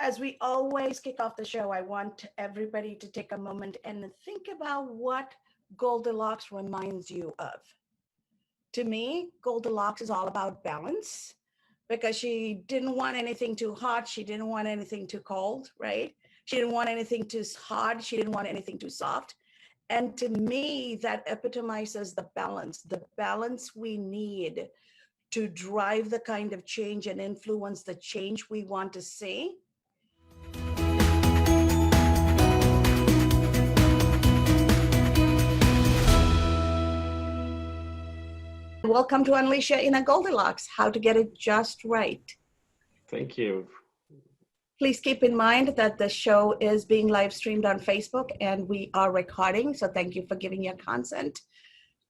As we always kick off the show, I want everybody to take a moment and think about what Goldilocks reminds you of. To me, Goldilocks is all about balance because she didn't want anything too hot. She didn't want anything too cold, right? She didn't want anything too hard. She didn't want anything too soft. And to me, that epitomizes the balance we need to drive the kind of change and influence the change we want to see. Welcome to Unleash Your Inner Goldilocks, how to get it just right. Thank you. Please keep in mind that the show is being live streamed on Facebook and we are recording. So thank you for giving your consent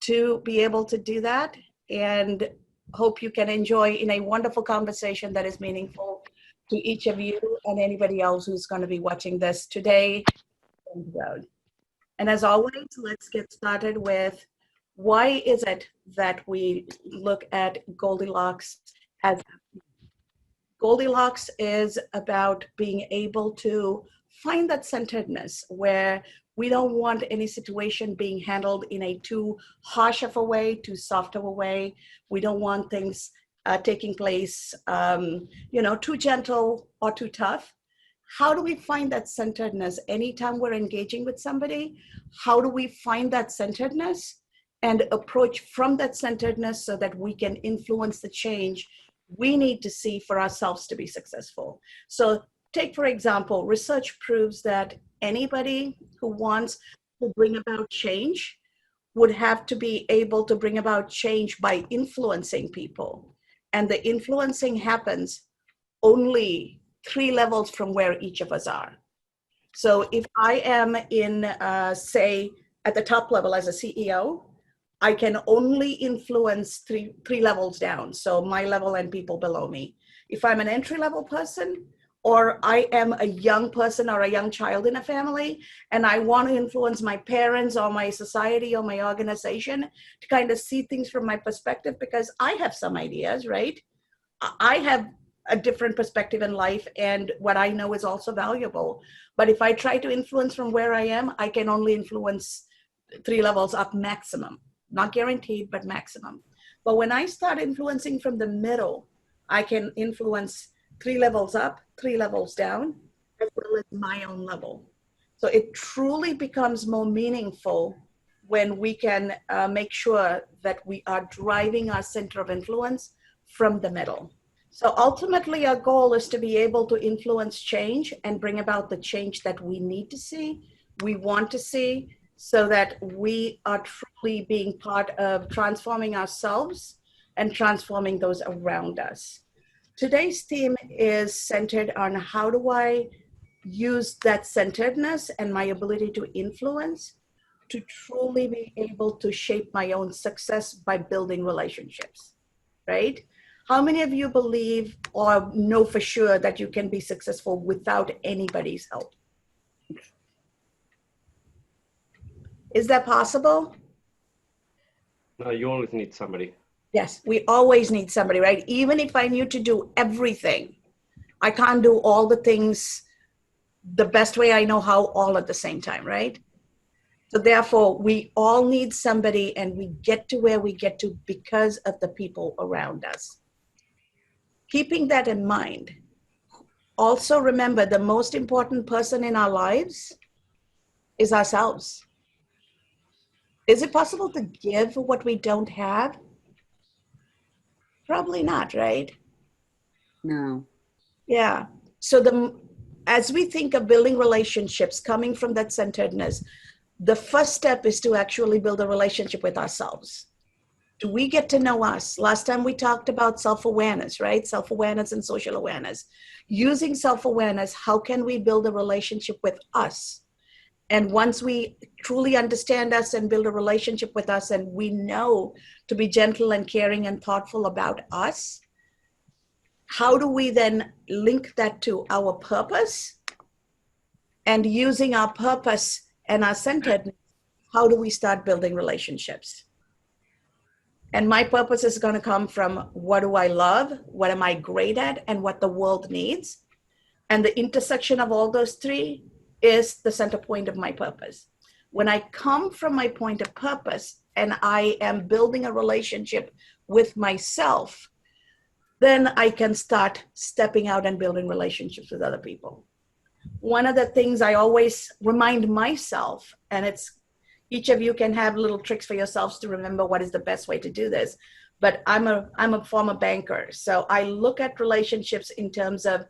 to be able to do that. And hope you can enjoy in a wonderful conversation that is meaningful to each of you and anybody else who's going to be watching this today on the road. And as always, let's get started with why is it that we look at Goldilocks as Goldilocks is about being able to find that centeredness where we don't want any situation being handled in a too harsh of a way, too soft of a way. We don't want things taking place, too gentle or too tough. How do we find that centeredness anytime we're engaging with somebody? How do we find that centeredness and approach from that centeredness so that we can influence the change we need to see for ourselves to be successful? So take, for example, research proves that anybody who wants to bring about change would have to be able to bring about change by influencing people. And the influencing happens only 3 levels from where each of us are. So if I am in, say, at the top level as a CEO, I can only influence three levels down. So my level and people below me. If I'm an entry-level person, or I am a young person or a young child in a family, and I want to influence my parents or my society or my organization to kind of see things from my perspective, because I have some ideas, right? I have a different perspective in life, and what I know is also valuable. But if I try to influence from where I am, I can only influence 3 levels up maximum. Not guaranteed, but maximum. But when I start influencing from the middle, I can influence 3 levels up, 3 levels down, as well as my own level. So it truly becomes more meaningful when we can make sure that we are driving our center of influence from the middle. So ultimately, our goal is to be able to influence change and bring about the change that we need to see, we want to see, so that we are truly being part of transforming ourselves and transforming those around us. Today's theme is centered on how do I use that centeredness and my ability to influence to truly be able to shape my own success by building relationships, right? How many of you believe or know for sure that you can be successful without anybody's help? Is that possible? No, you always need somebody. Yes, we always need somebody, right? Even if I knew to do everything, I can't do all the things the best way I know how all at the same time, right? So therefore, we all need somebody, and we get to where we get to because of the people around us. Keeping that in mind, also remember the most important person in our lives is ourselves. Is it possible to give what we don't have? Probably not, right? No. Yeah. So as we think of building relationships coming from that centeredness, the first step is to actually build a relationship with ourselves. Do we get to know us? Last time we talked about self-awareness, right? Self-awareness and social awareness. Using self-awareness, how can we build a relationship with us? And once we truly understand us and build a relationship with us, and we know to be gentle and caring and thoughtful about us, how do we then link that to our purpose? And using our purpose and our centeredness, how do we start building relationships? And my purpose is going to come from what do I love, what am I great at, and what the world needs. And the intersection of all those three is the center point of my purpose. When I come from my point of purpose and I am building a relationship with myself, then I can start stepping out and building relationships with other people. One of the things I always remind myself, and it's each of you can have little tricks for yourselves to remember what is the best way to do this. But I'm a former banker. So I look at relationships in terms of,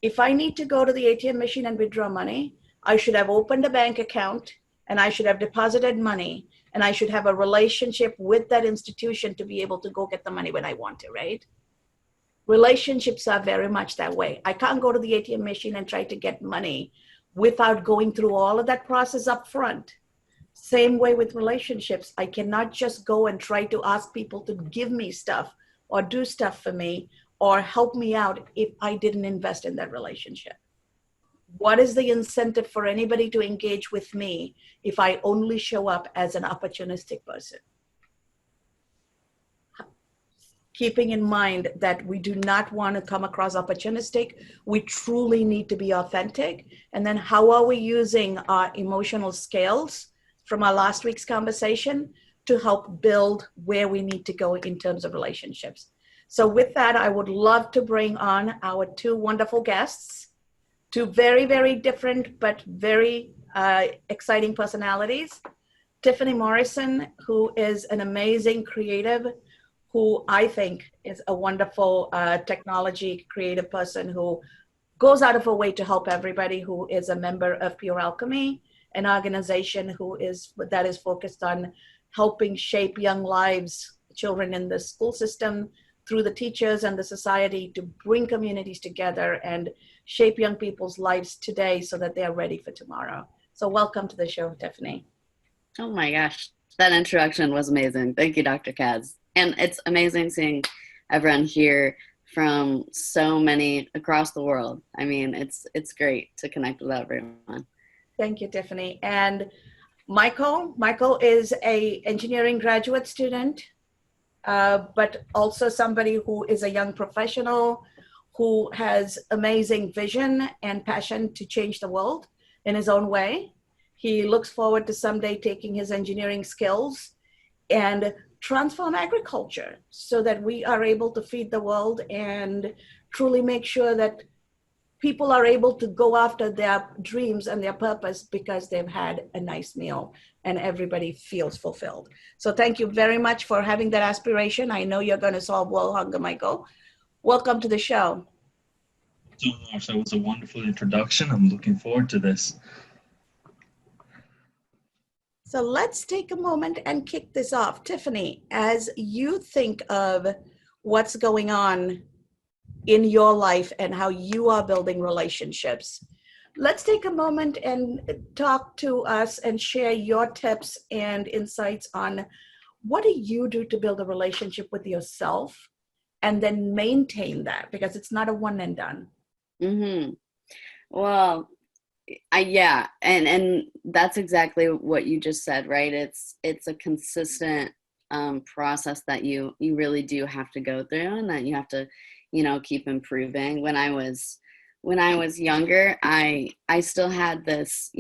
if I need to go to the ATM machine and withdraw money, I should have opened a bank account and I should have deposited money and I should have a relationship with that institution to be able to go get the money when I want to, right? Relationships are very much that way. I can't go to the ATM machine and try to get money without going through all of that process up front. Same way with relationships. I cannot just go and try to ask people to give me stuff or do stuff for me or help me out if I didn't invest in that relationship. What is the incentive for anybody to engage with me if I only show up as an opportunistic person? Keeping in mind that we do not want to come across opportunistic, we truly need to be authentic. And then how are we using our emotional scales from our last week's conversation to help build where we need to go in terms of relationships? So with that, I would love to bring on our two wonderful guests, two very, very different but very exciting personalities. Tiffany Morrison, who is an amazing creative, who I think is a wonderful technology creative person who goes out of her way to help everybody, who is a member of Pure Alchemy, an organization that is focused on helping shape young lives, children in the school system, through the teachers and the society, to bring communities together and shape young people's lives today so that they are ready for tomorrow. So welcome to the show, Tiffany. Oh my gosh, that introduction was amazing. Thank you, Dr. Kaz. And it's amazing seeing everyone here from so many across the world. I mean, it's great to connect with everyone. Thank you, Tiffany. And Michael is a engineering graduate student, but also somebody who is a young professional who has amazing vision and passion to change the world in his own way. He looks forward to someday taking his engineering skills and transform agriculture so that we are able to feed the world and truly make sure that people are able to go after their dreams and their purpose because they've had a nice meal and everybody feels fulfilled. So thank you very much for having that aspiration. I know you're going to solve world hunger, Michael. Welcome to the show. So much. That was a wonderful introduction. I'm looking forward to this. So let's take a moment and kick this off. Tiffany, as you think of what's going on in your life and how you are building relationships, let's take a moment and talk to us and share your tips and insights on what do you do to build a relationship with yourself and then maintain that, because it's not a one and done. Mm-hmm. Well, yeah, and that's exactly what you just said, right? It's a consistent process that you really do have to go through, and that you have to, keep improving. When I was younger, I still had this,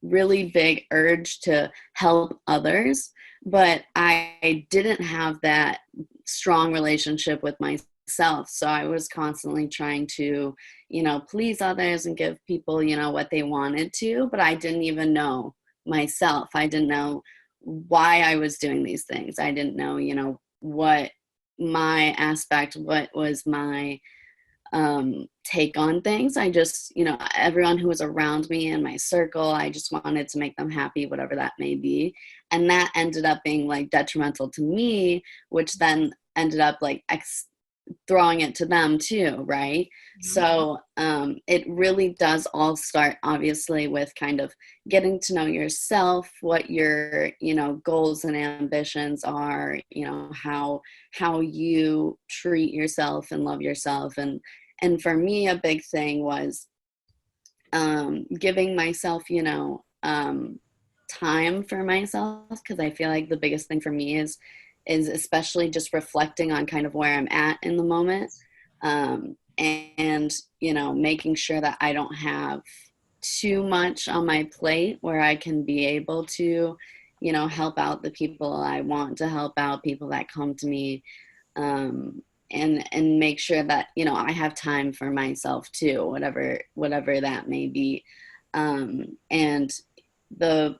really big urge to help others, but I didn't have that strong relationship with myself. So I was constantly trying to, please others and give people, what they wanted to, but I didn't even know myself. I didn't know why I was doing these things. I didn't know, what my aspect, what was my take on things. I just, everyone who was around me in my circle, I just wanted to make them happy, whatever that may be. And that ended up being like detrimental to me, which then ended up like throwing it to them too, right? Mm-hmm. So it really does all start obviously with kind of getting to know yourself, what your goals and ambitions are, how you treat yourself and love yourself. And for me, a big thing was giving myself time for myself, because I feel like the biggest thing for me is especially just reflecting on kind of where I'm at in the moment. and, making sure that I don't have too much on my plate where I can be able to, help out the people I want to help out, people that come to me, and make sure that, I have time for myself too, whatever that may be. And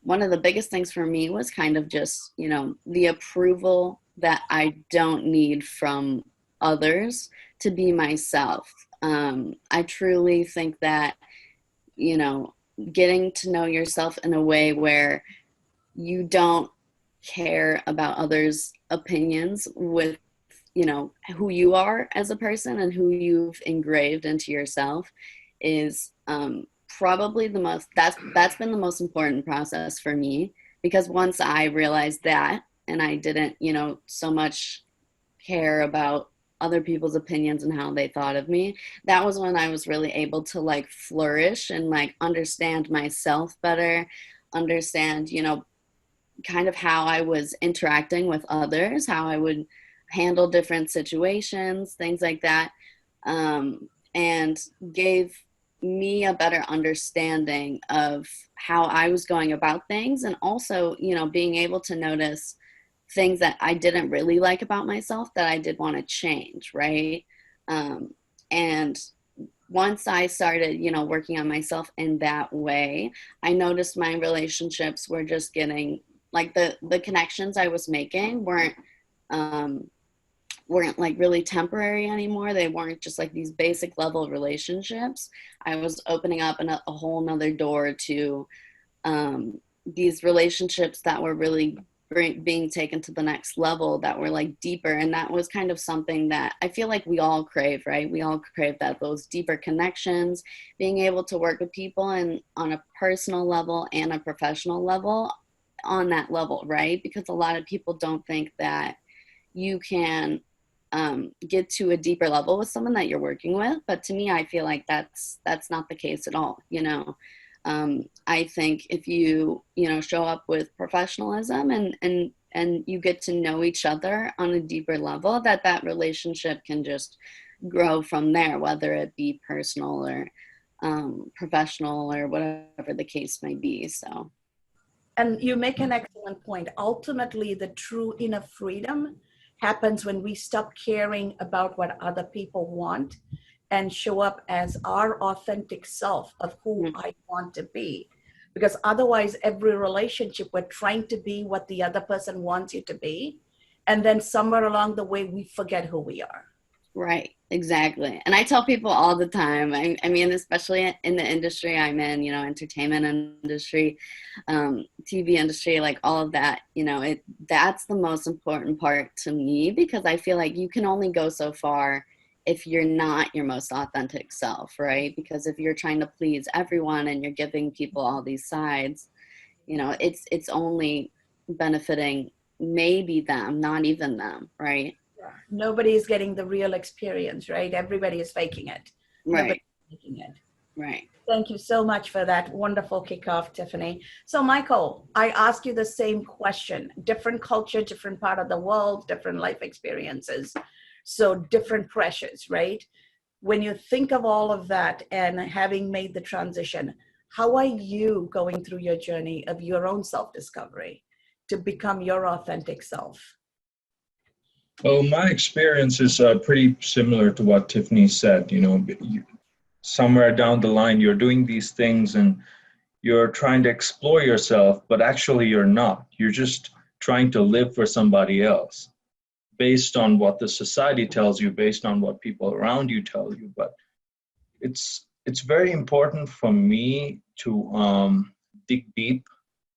one of the biggest things for me was kind of just, the approval that I don't need from others to be myself. I truly think that, getting to know yourself in a way where you don't care about others' opinions with, who you are as a person and who you've engraved into yourself is probably that's been the most important process for me, because once I realized that and I didn't, so much care about other people's opinions and how they thought of me, that was when I was really able to like flourish and like understand myself better, understand, kind of how I was interacting with others, how I would handle different situations, things like that, and gave me a better understanding of how I was going about things, and also, being able to notice things that I didn't really like about myself that I did want to change, right? And once I started, working on myself in that way, I noticed my relationships were just getting, like, the connections I was making weren't like really temporary anymore. They weren't just like these basic level relationships. I was opening up a whole nother door to these relationships that were really being taken to the next level, that were like deeper. And that was kind of something that I feel like we all crave, right? We all crave that, those deeper connections, being able to work with people and on a personal level and a professional level, on that level, right? Because a lot of people don't think that you can get to a deeper level with someone that you're working with. But to me, I feel like that's not the case at all. I think if you show up with professionalism and you get to know each other on a deeper level, that relationship can just grow from there, whether it be personal or professional or whatever the case may be. So. And you make an excellent point. Ultimately, the true inner freedom happens when we stop caring about what other people want and show up as our authentic self of who I want to be. Because otherwise, every relationship, we're trying to be what the other person wants you to be. And then somewhere along the way, we forget who we are. Right, exactly. And I tell people all the time, I mean, especially in the industry I'm in, entertainment industry, TV industry, like all of that, that's the most important part to me, because I feel like you can only go so far if you're not your most authentic self, right? Because if you're trying to please everyone and you're giving people all these sides, it's only benefiting maybe them, not even them, right? Nobody is getting the real experience, right? Everybody is faking it. Right. Nobody's making it. Right. Thank you so much for that wonderful kickoff, Tiffany. So, Michael, I ask you the same question. Different culture, different part of the world, different life experiences. So different pressures, right? When you think of all of that and having made the transition, how are you going through your journey of your own self-discovery to become your authentic self? Well, my experience is pretty similar to what Tiffany said. Somewhere down the line, you're doing these things and you're trying to explore yourself, but actually you're not. You're just trying to live for somebody else based on what the society tells you, based on what people around you tell you. But it's very important for me to dig deep.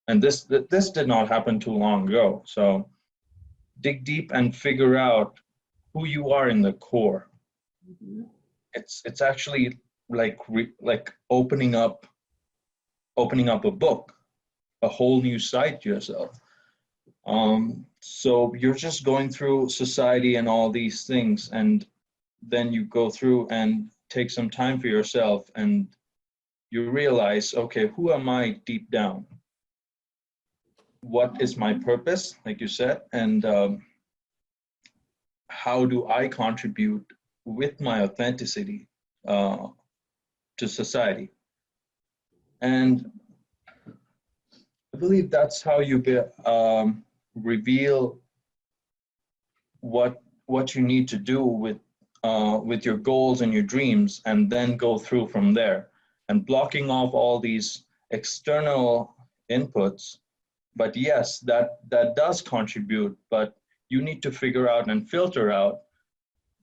And this did not happen too long ago. So dig deep and figure out who you are in the core. Mm-hmm. It's actually like opening up a book, a whole new side to yourself. So you're just going through society and all these things, and then you go through and take some time for yourself, and you realize, okay, who am I deep down? What is my purpose, like you said, and how do I contribute with my authenticity to society. And I believe that's how you reveal what you need to do with your goals and your dreams, and then go through from there. And blocking off all these external inputs. But yes, that does contribute, but you need to figure out and filter out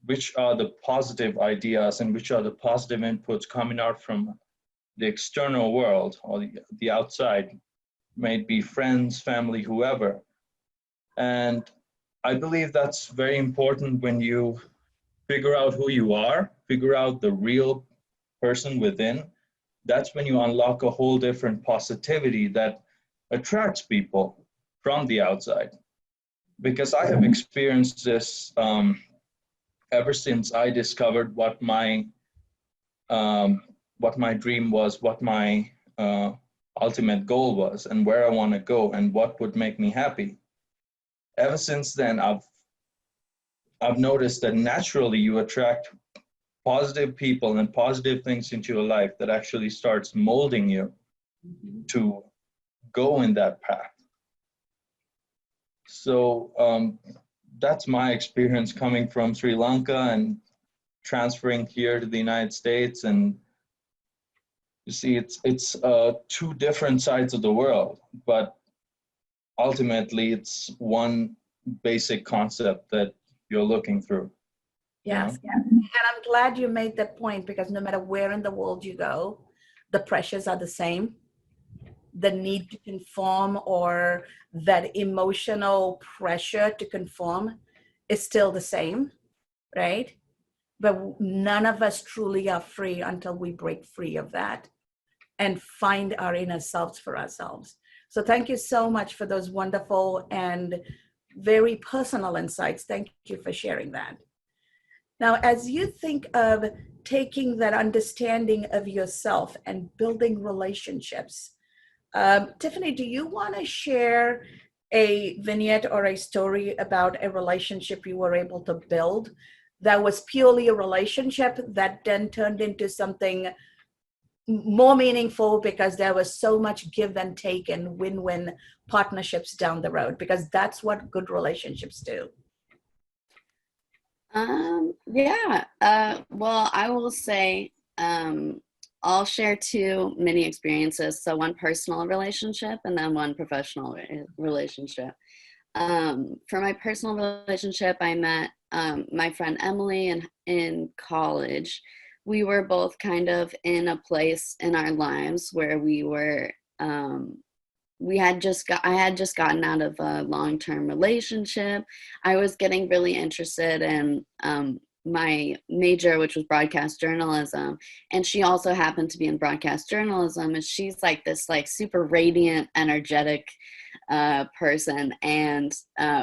which are the positive ideas and which are the positive inputs coming out from the external world or the outside, may it be friends, family, whoever. And I believe that's very important when you figure out who you are, figure out the real person within. That's when you unlock a whole different positivity that attracts people from the outside. Because I have experienced this ever since I discovered what my dream was, what my ultimate goal was, and where I want to go, and what would make me happy. Ever since then, I've noticed that naturally you attract positive people and positive things into your life that actually starts molding you to go in that path. So that's my experience coming from Sri Lanka and transferring here to the United States. And you see, it's two different sides of the world, but ultimately it's one basic concept that you're looking through. Yes. Yeah. And I'm glad you made that point, because no matter where in the world you go, the pressures are the same. The need to conform, or that emotional pressure to conform, is still the same, right? But none of us truly are free until we break free of that and find our inner selves for ourselves. So thank you so much for those wonderful and very personal insights. Thank you for sharing that. Now, as you think of taking that understanding of yourself and building relationships, Tiffany, do you want to share a vignette or a story about a relationship you were able to build that was purely a relationship that then turned into something more meaningful because there was so much give and take and win-win partnerships down the road? Because that's what good relationships do. Well, I will say, I'll share two mini experiences. So one personal relationship and then one professional relationship. For my personal relationship, I met my friend Emily in college. We were both kind of in a place in our lives where we were, I had just gotten out of a long-term relationship. I was getting really interested in my major, which was broadcast journalism, and she also happened to be in broadcast journalism, and she's like this like super radiant, energetic person, and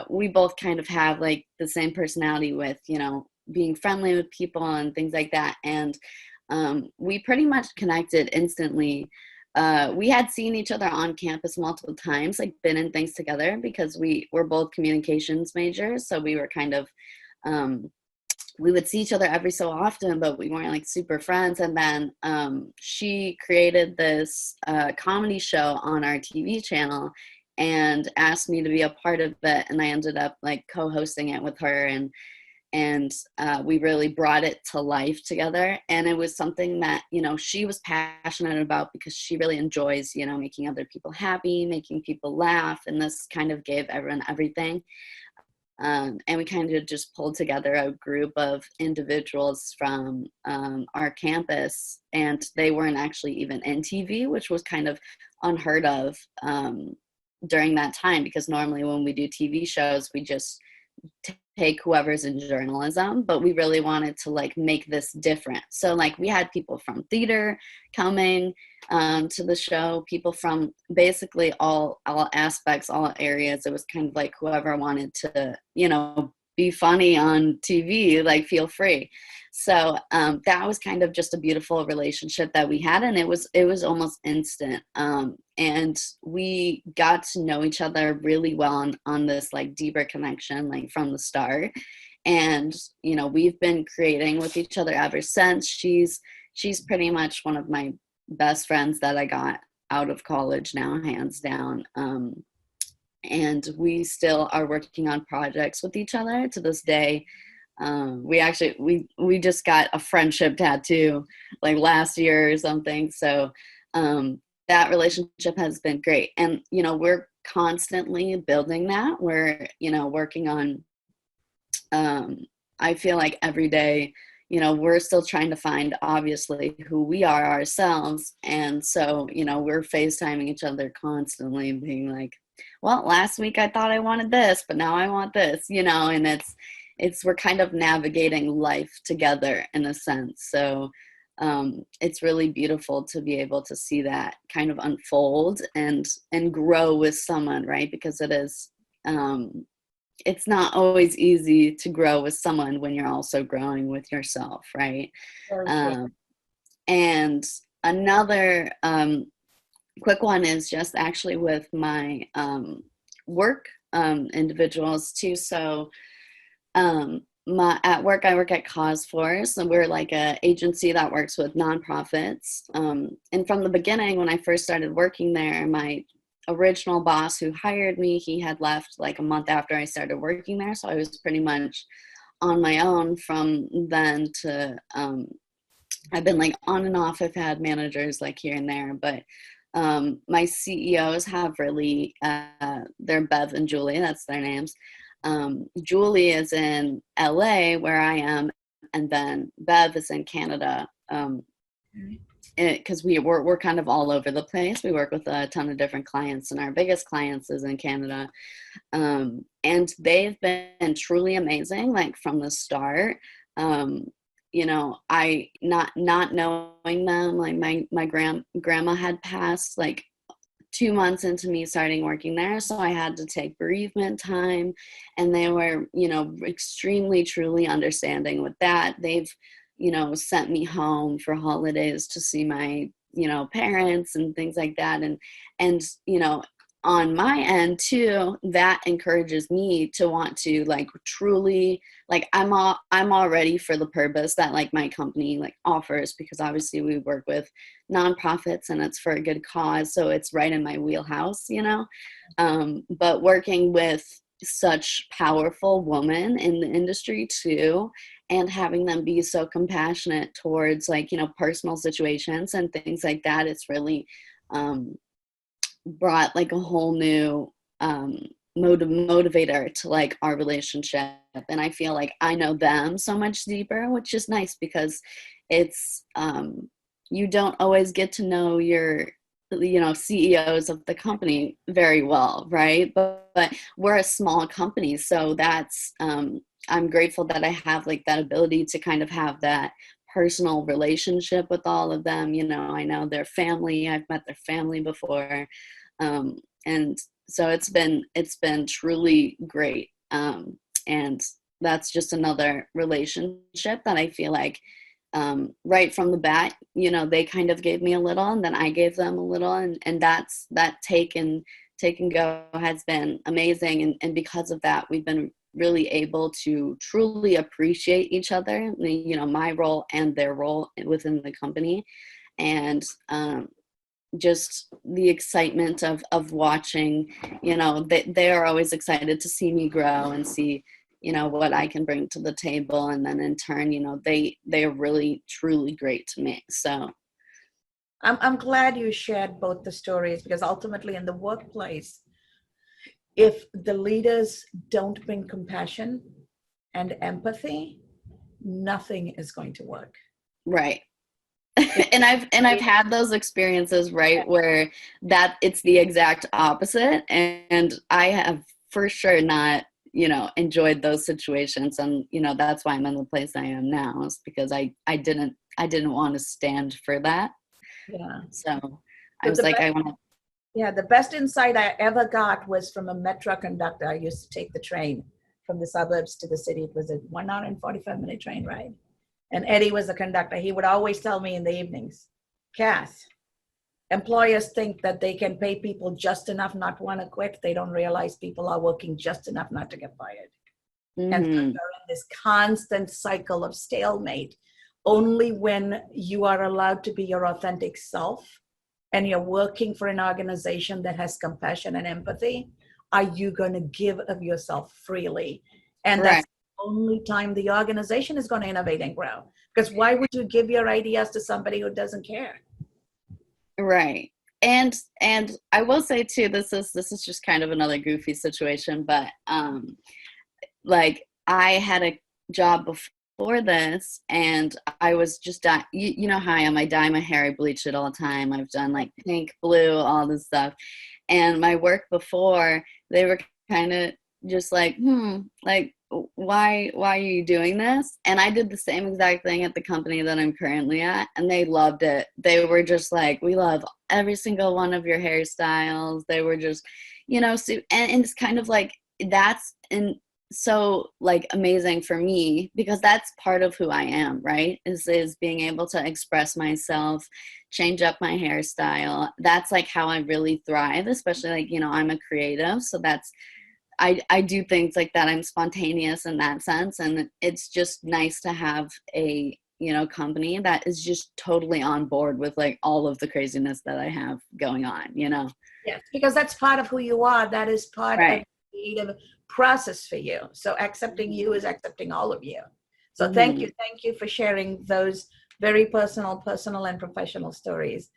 we both kind of have like the same personality with, you know, being friendly with people and things like that. And we pretty much connected instantly. We had seen each other on campus multiple times, like been in things together, because we were both communications majors. So we were kind of, we would see each other every so often, but we weren't like super friends. And then she created this comedy show on our TV channel and asked me to be a part of it. And I ended up like co-hosting it with her, and we really brought it to life together. And it was something that, you know, she was passionate about because she really enjoys, you know, making other people happy, making people laugh. And this kind of gave everyone everything. And we kind of just pulled together a group of individuals from our campus, and they weren't actually even in TV, which was kind of unheard of during that time, because normally when we do TV shows, we just take whoever's in journalism, but we really wanted to like make this different. So like we had people from theater coming to the show, people from basically all aspects, all areas. It was kind of like whoever wanted to, you know, be funny on TV, like feel free. So that was kind of just a beautiful relationship that we had, and it was almost instant. And we got to know each other really well on this like deeper connection, like from the start. And, you know, we've been creating with each other ever since. She's pretty much one of my best friends that I got out of college now, hands down. And we still are working on projects with each other to this day. We just got a friendship tattoo like last year or something. So that relationship has been great. And, you know, we're constantly building that. We're, you know, working on, I feel like every day, you know, we're still trying to find obviously who we are ourselves. And so, you know, we're FaceTiming each other constantly, being like, well, last week I thought I wanted this, but now I want this, you know, and we're kind of navigating life together in a sense. So it's really beautiful to be able to see that kind of unfold and grow with someone, right? Because it is, it's not always easy to grow with someone when you're also growing with yourself, right? And another quick one is just actually with my work individuals too. So at work, I work at Cause Force, and we're like an agency that works with nonprofits. And from the beginning, when I first started working there, my original boss who hired me, he had left like a month after I started working there. So I was pretty much on my own from then to, I've been like on and off. I've had managers like here and there, but my CEOs have really, they're Bev and Julie, that's their names. Julie is in LA where I am, and then Bev is in Canada. Because we're kind of all over the place. We work with a ton of different clients, and our biggest clients is in Canada. And they've been truly amazing, like from the start. You know, I not knowing them, like my grandma had passed like 2 months into me starting working there. So I had to take bereavement time, and they were, you know, extremely, truly understanding with that. They've, you know, sent me home for holidays to see my, you know, parents and things like that. And, you know, on my end too, that encourages me to want to like truly, like I'm all ready for the purpose that like my company like offers, because obviously we work with nonprofits and it's for a good cause. So it's right in my wheelhouse, you know, but working with such powerful women in the industry too, and having them be so compassionate towards like, you know, personal situations and things like that, it's really brought like a whole new motivator to like our relationship. And I feel like I know them so much deeper, which is nice, because it's you don't always get to know your, you know, CEOs of the company very well, right? But we're a small company, so that's I'm grateful that I have like that ability to kind of have that personal relationship with all of them. You know, I know their family, I've met their family before, and so it's been truly great. And that's just another relationship that I feel like right from the bat, you know, they kind of gave me a little, and then I gave them a little, and that's that take and go has been amazing. And because of that, we've been really able to truly appreciate each other, you know, my role and their role within the company. And just the excitement of watching, you know, they are always excited to see me grow and see, you know, what I can bring to the table. And then in turn, you know, they are really truly great to me. So I'm glad you shared both the stories, because ultimately in the workplace, if the leaders don't bring compassion and empathy, nothing is going to work. right. and I've had those experiences, right, where that it's the exact opposite, and I have for sure not, you know, enjoyed those situations. And, you know, that's why I'm in the place I am now, is because I didn't want to stand for that. Yeah. So I was like, I want to. Yeah, the best insight I ever got was from a metro conductor. I used to take the train from the suburbs to the city. It was a 1 hour and 45-minute train ride. And Eddie was the conductor. He would always tell me in the evenings, Cass, employers think that they can pay people just enough not to want to quit. They don't realize people are working just enough not to get fired. And so you're Mhm. in this constant cycle of stalemate. Only when you are allowed to be your authentic self and you're working for an organization that has compassion and empathy, are you going to give of yourself freely. And Right. that's the only time the organization is going to innovate and grow. Because why would you give your ideas to somebody who doesn't care? Right. And I will say too, this is just kind of another goofy situation, but like I had a job before this, and I was just you know how I am. I dye my hair, I bleach it all the time. I've done like pink, blue, all this stuff. And my work before, they were kind of just like, like why are you doing this? And I did the same exact thing at the company that I'm currently at, and they loved it. They were just like, we love every single one of your hairstyles. They were just, so, and it's kind of like that's in so like amazing for me, because that's part of who I am, right? Is being able to express myself, change up my hairstyle. That's like how I really thrive, especially like, I'm a creative. So that's, I do things like that. I'm spontaneous in that sense. And it's just nice to have a, company that is just totally on board with like all of the craziness that I have going on, Yes, because that's part of who you are. That is part of Right. the creative process for you. So accepting you is accepting all of you. So Mhm. thank you for sharing those very personal and professional stories.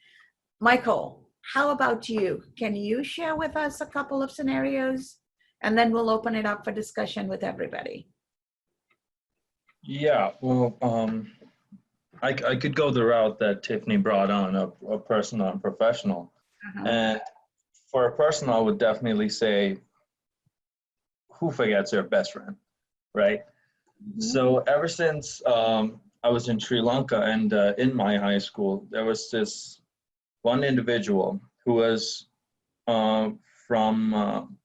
Michael, how about you? Can you share with us a couple of scenarios? And then we'll open it up for discussion with everybody. Yeah, well, I could go the route that Tiffany brought on, a personal and professional. Uh-huh. And for a personal, I would definitely say, who forgets their best friend, right? Mhm. So ever since I was in Sri Lanka, and in my high school, there was this one individual who was from,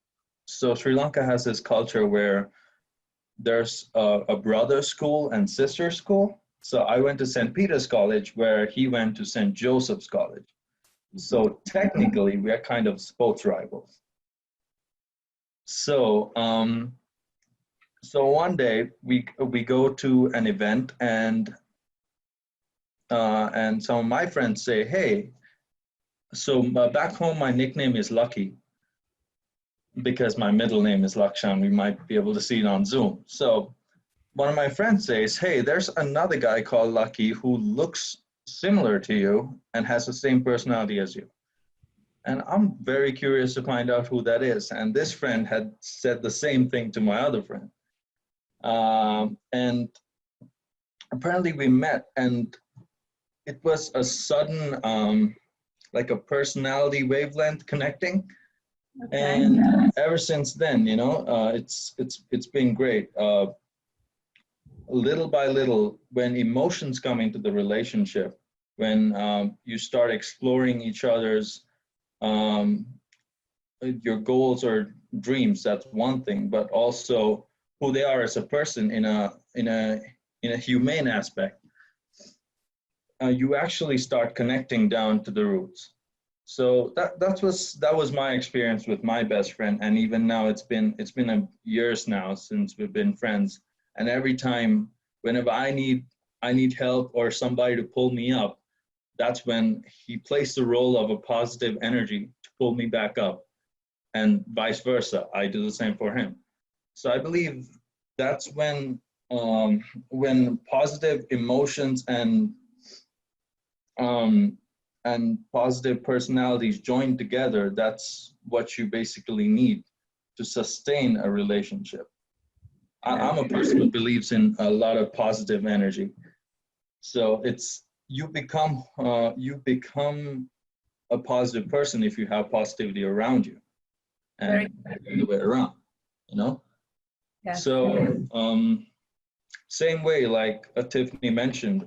so Sri Lanka has this culture where there's a brother school and sister school. So I went to St. Peter's College, where he went to St. Joseph's College. So technically, we are kind of sports rivals. So so one day we go to an event, and some of my friends say, hey, so back home my nickname is Lucky, because my middle name is Lakshan. We might be able to see it on Zoom. So one of my friends says, hey, there's another guy called Lucky who looks similar to you and has the same personality as you. And I'm very curious to find out who that is. And this friend had said the same thing to my other friend. And apparently we met, and it was a sudden, like a personality wavelength connecting. Okay. And ever since then, it's been great. Little by little, when emotions come into the relationship, when you start exploring each other's your goals or dreams, that's one thing, but also who they are as a person in a humane aspect, you actually start connecting down to the roots. So that was my experience with my best friend, and even now it's been years now since we've been friends. And every time, whenever I need help or somebody to pull me up, that's when he plays the role of a positive energy to pull me back up, and vice versa. I do the same for him. So I believe that's when positive emotions and positive personalities join together, that's what you basically need to sustain a relationship. I'm a person who believes in a lot of positive energy. So it's you become a positive person if you have positivity around you, and the way around, you know. Yes. So same way, like Tiffany mentioned,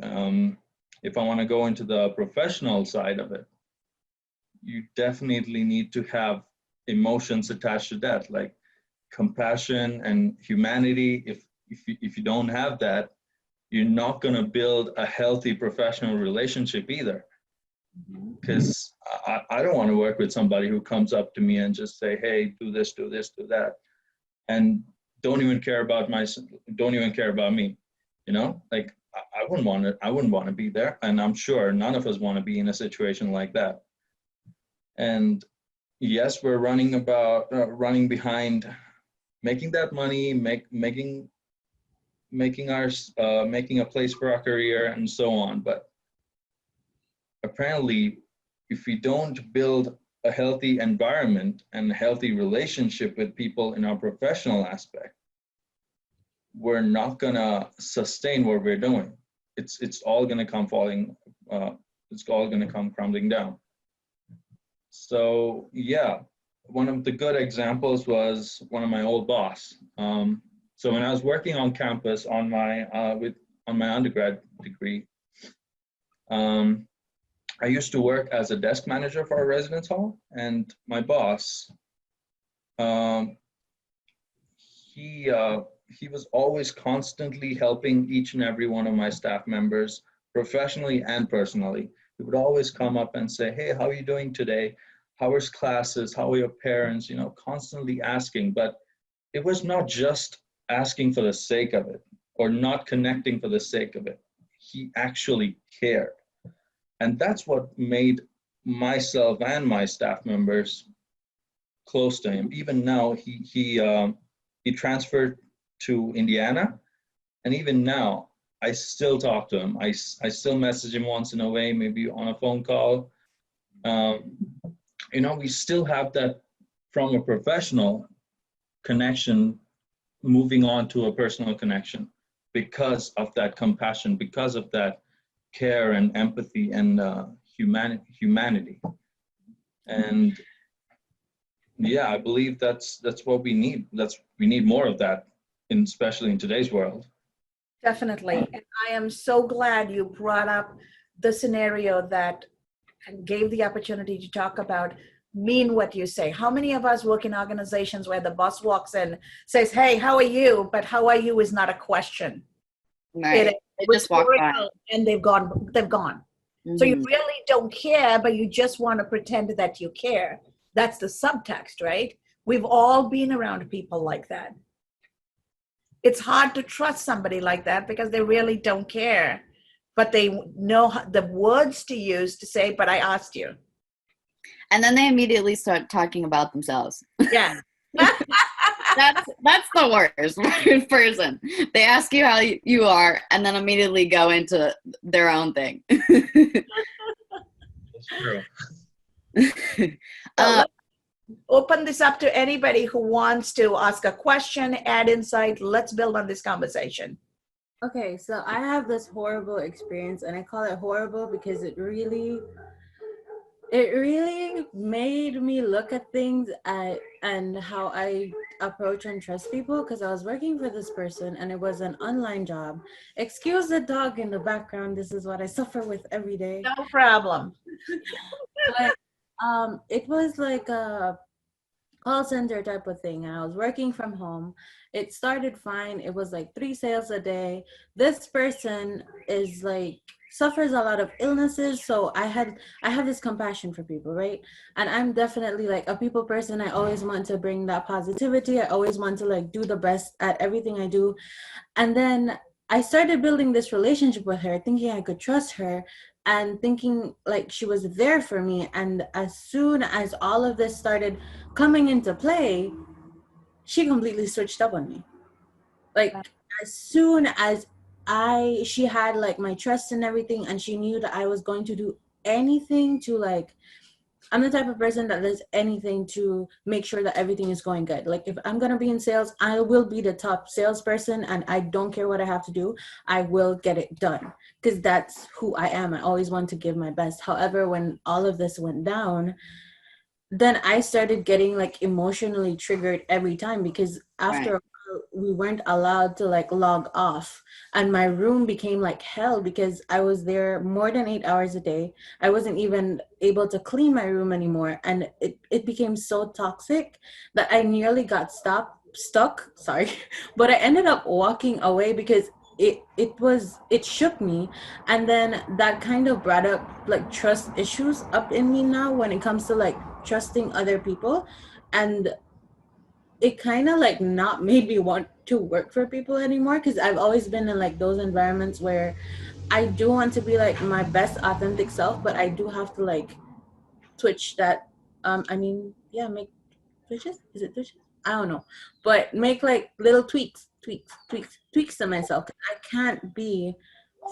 if I want to go into the professional side of it, you definitely need to have emotions attached to that, like compassion and humanity. If you don't have that, you're not going to build a healthy professional relationship either. Because I don't want to work with somebody who comes up to me and just say, hey, do this, do this, do that. And don't even care about me, you know, like I wouldn't want to be there. And I'm sure none of us want to be in a situation like that. And yes, we're running behind making that money, making a place for our career and so on. But apparently, if we don't build a healthy environment and a healthy relationship with people in our professional aspect, we're not gonna sustain what we're doing. It's all gonna come falling. It's all gonna come crumbling down. So yeah, one of the good examples was one of my old boss. So when I was working on campus on my undergrad degree, I used to work as a desk manager for a residence hall, and my boss, he was always constantly helping each and every one of my staff members, professionally and personally. He would always come up and say, "Hey, how are you doing today? How is classes? How are your parents?" You know, constantly asking. But it was not just asking for the sake of it or not connecting for the sake of it. He actually cared. And that's what made myself and my staff members close to him. Even now, he transferred to Indiana, and even now, I still talk to him. I still message him once in a way, maybe on a phone call. You know, we still have that from a professional connection, moving on to a personal connection because of that compassion, because of that care and empathy and humanity. And yeah, I believe that's what we need. We need more of that, especially in today's world. Definitely. And I am so glad you brought up the scenario that and gave the opportunity to talk about mean what you say. How many of us work in organizations where the boss walks in, says, "Hey, how are you?" But how are you is not a question. Right. They just walk by. And they've gone. Mm-hmm. So you really don't care, but you just want to pretend that you care. That's the subtext, right? We've all been around people like that. It's hard to trust somebody like that because they really don't care, but they know the words to use to say, "But I asked you." And then they immediately start talking about themselves. Yeah. That's the worst person. They ask you how you are and then immediately go into their own thing. That's true. Open this up to anybody who wants to ask a question, add insight. Let's build on this conversation. Okay, so I have this horrible experience, and I call it horrible because it really made me look at things and how I approach and trust people, because I was working for this person and it was an online job. Excuse the dog in the background. This is what I suffer with every day. No problem. But it was like a call center type of thing, and I was working from home. It started fine. It was like 3 sales a day. This person is like suffers a lot of illnesses, so I have this compassion for people, right? And I'm definitely like a people person. I always want to bring that positivity. I always want to like do the best at everything I do. And then I started building this relationship with her, thinking I could trust her and thinking like she was there for me. And as soon as all of this started coming into play, she completely switched up on me. Like as soon as she had like my trust and everything, and she knew that I was going to do anything to like, I'm the type of person that does anything to make sure that everything is going good. Like if I'm going to be in sales, I will be the top salesperson, and I don't care what I have to do. I will get it done because that's who I am. I always want to give my best. However, when all of this went down, then I started getting like emotionally triggered every time, because after we weren't allowed to like log off, and my room became like hell because I was there more than 8 hours a day. I wasn't even able to clean my room anymore, and it became so toxic that I nearly got stuck, but I ended up walking away because it shook me. And then that kind of brought up like trust issues up in me now when it comes to like trusting other people. And it kind of like not made me want to work for people anymore, because I've always been in like those environments where I do want to be like my best authentic self, but I do have to like twitch that. Make twitches. Is it twitches? I don't know, but make like little tweaks to myself. I can't be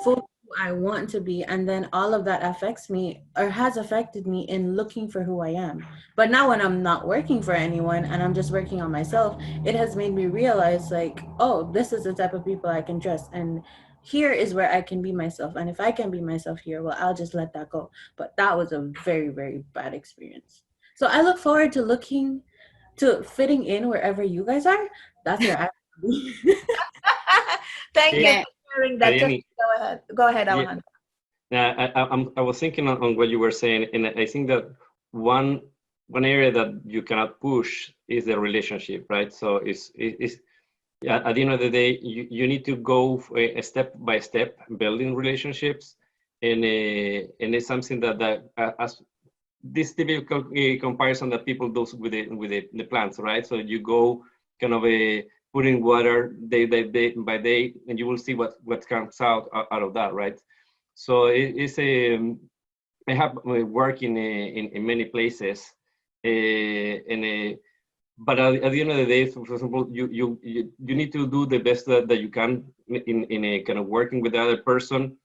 full who I want to be, and then all of that affects me or has affected me in looking for who I am. But now when I'm not working for anyone and I'm just working on myself, it has made me realize like, oh, this is the type of people I can trust, and here is where I can be myself. And if I can be myself here, well, I'll just let that go. But that was a very, very bad experience. So I look forward to fitting in wherever you guys are. That's where I be. Thank you Yeah. for sharing that. Ariane, Go ahead, yeah, Alejandro. I was thinking on what you were saying, and I think that one area that you cannot push is the relationship, right? So yeah, at the end of the day, you need to go a step by step building relationships, and it's something that as this typical comparison that people do with the plants, right? So you go kind of putting water day by day, and you will see what comes out of that, right? So it's a I have worked in many places, but at the end of the day, for example, you need to do the best that you can in a kind of working with the other person,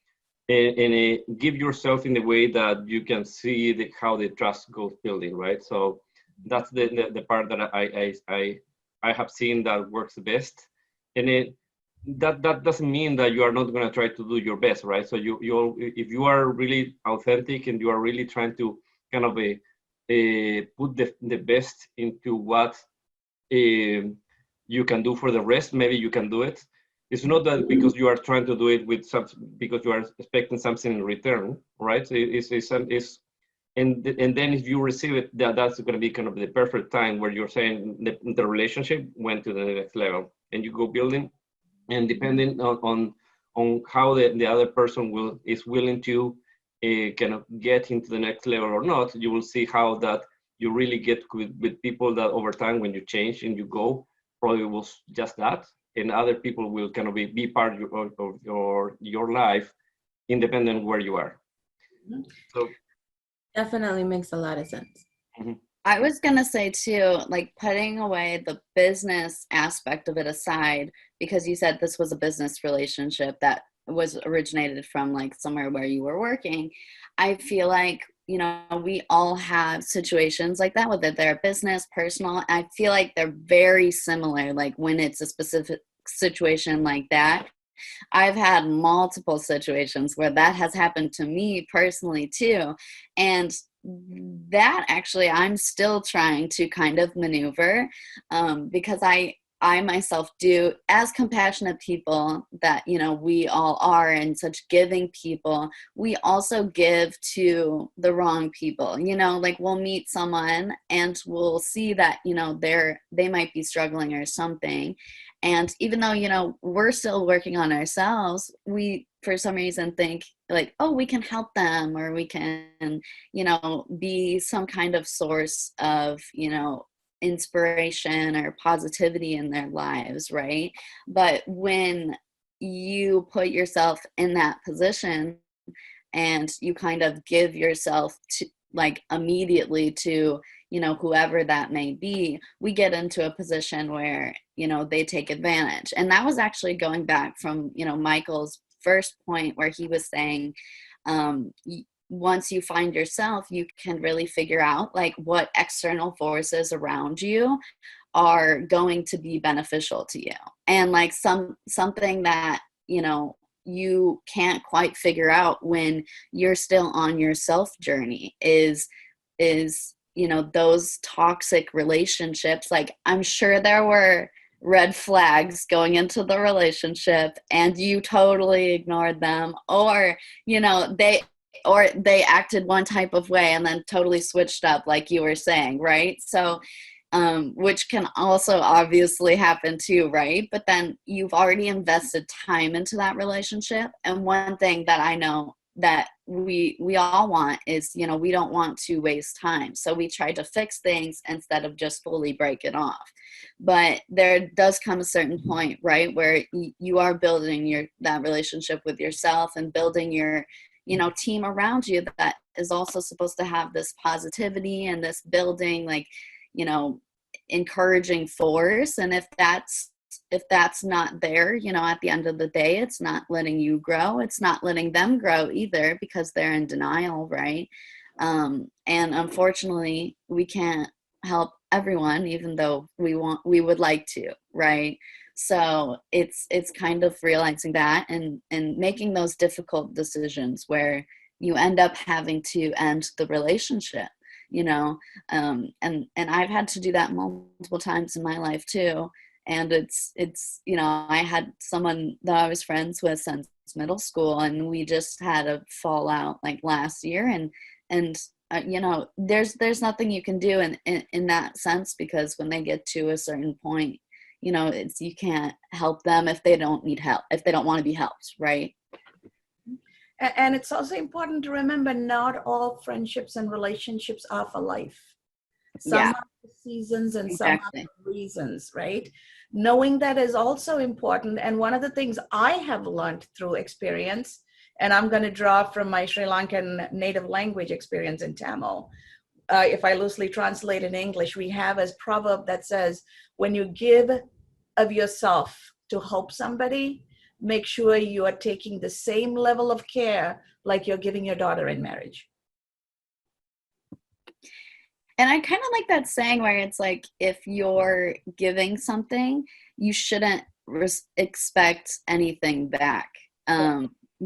and give yourself in a way that you can see how the trust goes building, right? So that's the part that I have seen that works the best, and that doesn't mean that you are not going to try to do your best, right? So you if you are really authentic and you are really trying to kind of put the best into what you can do for the rest, maybe you can do it. It's not that because you are trying to do it with because you are expecting something in return, right? So and then if you receive it, that's going to be kind of the perfect time where you're saying the relationship went to the next level, and you go building. And depending on how the other person is willing to kind of get into the next level or not, you will see how that you really get with people that over time, when you change and you go, probably was just that, and other people will kind of be part of your life, independent where you are. So Definitely makes a lot of sense. I was going to say too, like putting away the business aspect of it aside, because you said this was a business relationship that was originated from like somewhere where you were working. I feel like, you know, we all have situations like that, whether they're business, personal. I feel like they're very similar. Like when it's a specific situation like that, I've had multiple situations where that has happened to me personally too. And that actually I'm still trying to kind of maneuver because I myself do, as compassionate people that, you know, we all are, and such giving people, we also give to the wrong people. You know, like we'll meet someone and we'll see that, you know, they might be struggling or something. And even though, you know, we're still working on ourselves, we, for some reason, think like, oh, we can help them, or we can, you know, be some kind of source of, you know, inspiration or positivity in their lives, right? But when you put yourself in that position and you kind of give yourself to, like, immediately to, you know, whoever that may be, we get into a position where, you know, they take advantage. And that was actually going back from, you know, Michael's first point where he was saying, once you find yourself, you can really figure out like what external forces around you are going to be beneficial to you. And like something that, you know, you can't quite figure out when you're still on your self journey is, you know, those toxic relationships. Like, I'm sure there were red flags going into the relationship and you totally ignored them, or, you know, they acted one type of way and then totally switched up, like you were saying, right? So, which can also obviously happen too, right? But then you've already invested time into that relationship. And one thing that I know that we all want is, you know, we don't want to waste time. So we try to fix things instead of just fully break it off. But there does come a certain point, right, where you are building that relationship with yourself and building your, you know, team around you that is also supposed to have this positivity and this building, like, you know, encouraging force. And if that's not there, you know, at the end of the day, it's not letting you grow. It's not letting them grow either, because they're in denial, right? And unfortunately, we can't help everyone, even though we would like to, right? So it's kind of realizing that and making those difficult decisions where you end up having to end the relationship, you know, and I've had to do that multiple times in my life too. And it's, you know, I had someone that I was friends with since middle school, and we just had a fallout like last year, and you know, there's nothing you can do in that sense, because when they get to a certain point, you know, you can't help them if they don't need help, if they don't want to be helped, right? And it's also important to remember, not all friendships and relationships are for life. Some Yeah, are for seasons and exactly. some are for reasons, right? Knowing that is also important. And one of the things I have learned through experience, and I'm going to draw from my Sri Lankan native language experience in Tamil. If I loosely translate in English, we have a proverb that says, when you give of yourself to help somebody, make sure you are taking the same level of care like you're giving your daughter in marriage. And I kind of like that saying where it's like, if you're giving something, you shouldn't expect anything back,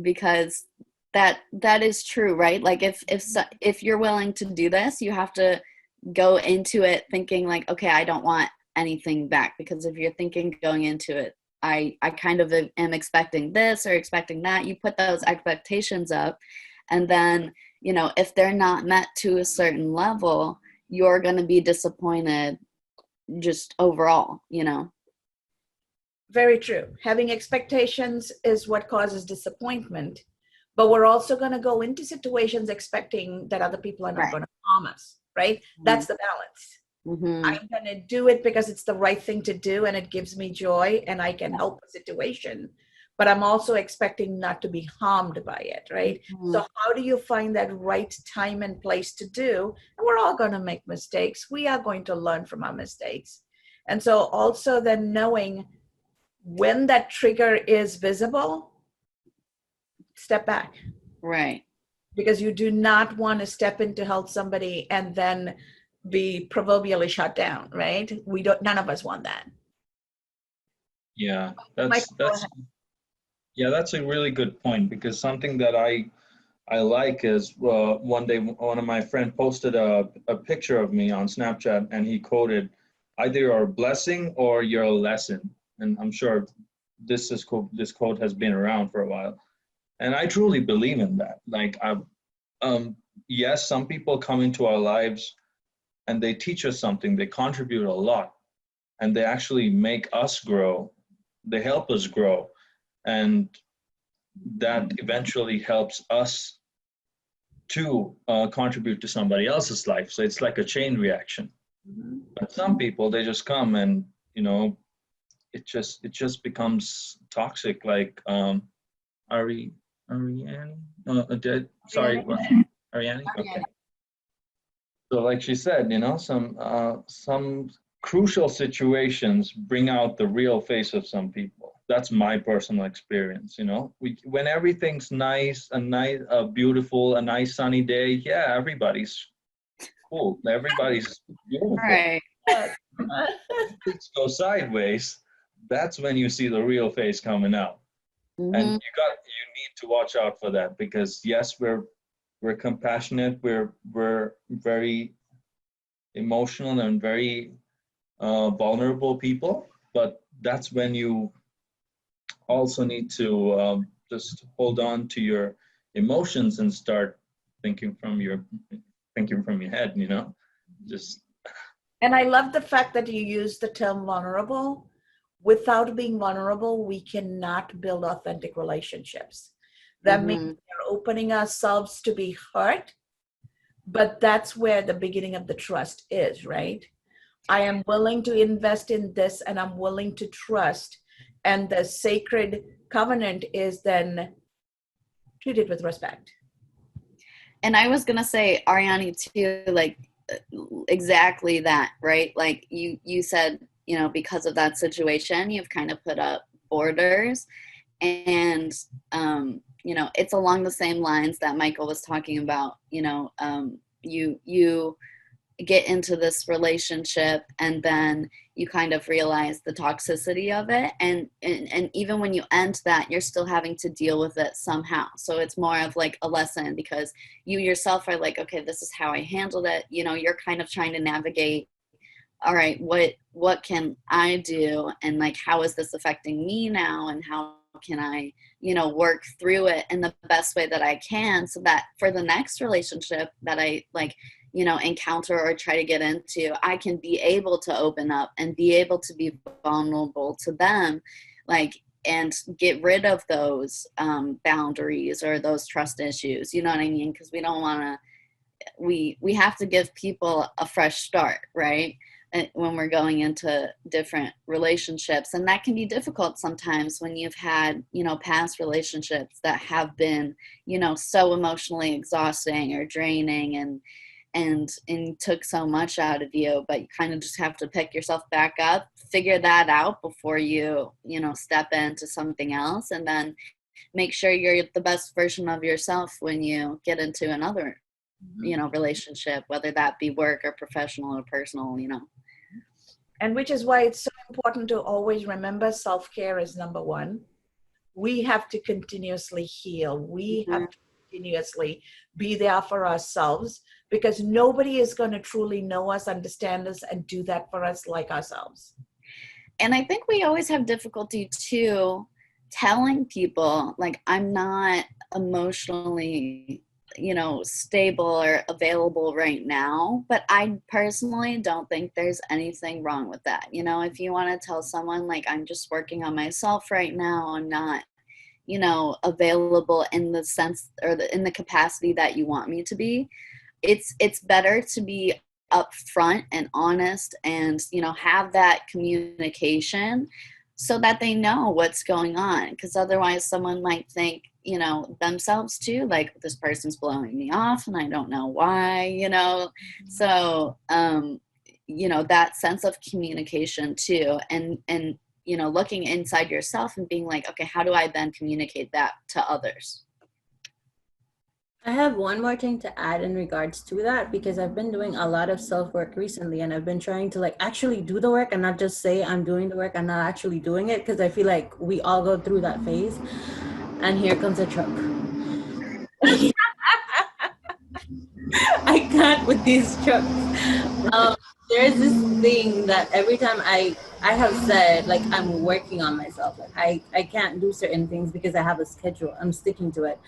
because that is true, right? Like if you're willing to do this, you have to go into it thinking like, okay, I don't want anything back, because if you're thinking going into it, I kind of am expecting this or expecting that, you put those expectations up, and then, you know, if they're not met to a certain level, you're going to be disappointed just overall, you know? Very true. Having expectations is what causes disappointment, but we're also going to go into situations expecting that other people are not Right. going to harm us, right? Mm-hmm. That's the balance. Mm-hmm. I'm going to do it because it's the right thing to do and it gives me joy and I can help a situation, but I'm also expecting not to be harmed by it, right? Mm-hmm. So how do you find that right time and place to do? And we're all going to make mistakes. We are going to learn from our mistakes. And so also then knowing when that trigger is visible, step back. Right. Because you do not want to step in to help somebody and then be proverbially shut down, right? None of us want that. Yeah, Michael, go ahead. that's a really good point, because something that I like is one day one of my friends posted a picture of me on Snapchat, and he quoted, either you're a blessing or you're a lesson. And I'm sure this quote has been around for a while. And I truly believe in that. Like, yes, some people come into our lives and they teach us something, they contribute a lot, and they actually make us grow. They help us grow. And that eventually helps us to contribute to somebody else's life. So it's like a chain reaction. Mm-hmm. But some people, they just come and, you know, it just becomes toxic. Like Ariane, sorry, what? Ariane. Okay. So, like she said, you know, some crucial situations bring out the real face of some people. That's my personal experience. You know, when everything's nice, beautiful, a nice sunny day, yeah, everybody's cool. Everybody's beautiful. Right. Things go sideways. That's when you see the real face coming out. Mm-hmm. And you need to watch out for that, because yes, we're compassionate, we're very emotional and very vulnerable people, but that's when you also need to just hold on to your emotions and start thinking from your head, you know, just. And I love the fact that you use the term vulnerable. Without being vulnerable, we cannot build authentic relationships. That means we're opening ourselves to be hurt, but that's where the beginning of the trust is, right? I am willing to invest in this and I'm willing to trust. And the sacred covenant is then treat it with respect. And I was gonna say, Ariani, too, like exactly that, right? Like you said, you know, because of that situation, you've kind of put up borders, and you know, it's along the same lines that Michael was talking about. You know, you get into this relationship and then you kind of realize the toxicity of it, and even when you end that, you're still having to deal with it somehow. So it's more of like a lesson, because you yourself are like, okay, this is how I handled it. You know, you're kind of trying to navigate, all right, what can I do, and like, how is this affecting me now, and how can I, you know, work through it in the best way that I can, so that for the next relationship that I like, you know, encounter or try to get into, I can be able to open up and be able to be vulnerable to them, like, and get rid of those boundaries or those trust issues. You know what I mean? Because we don't want to, we have to give people a fresh start, right? When we're going into different relationships. And that can be difficult sometimes when you've had, you know, past relationships that have been, you know, so emotionally exhausting or draining, and took so much out of you, but you kind of just have to pick yourself back up, figure that out before you know, step into something else, and then make sure you're the best version of yourself when you get into another, you know, relationship, whether that be work or professional or personal, you know. And which is why it's so important to always remember self-care is number one. We have to continuously heal. We have to continuously be there for ourselves, because nobody is going to truly know us, understand us, and do that for us like ourselves. And I think we always have difficulty too telling people, like, I'm not emotionally, you know, stable or available right now. But I personally don't think there's anything wrong with that. You know, if you want to tell someone, like, I'm just working on myself right now, I'm not, you know, available in the sense or in the capacity that you want me to be, it's better to be upfront and honest, and, you know, have that communication so that they know what's going on. Because otherwise someone might think, you know, themselves too, like, this person's blowing me off and I don't know why, you know. So you know, that sense of communication too, and you know, looking inside yourself and being like, okay, how do I then communicate that to others? I have one more thing to add in regards to that, because I've been doing a lot of self-work recently, and I've been trying to like actually do the work and not just say I'm doing the work and not actually doing it, because I feel like we all go through that phase. And here comes a truck. I can't with these trucks. There's this thing that every time I have said, like, I'm working on myself. Like, I can't do certain things because I have a schedule. I'm sticking to it.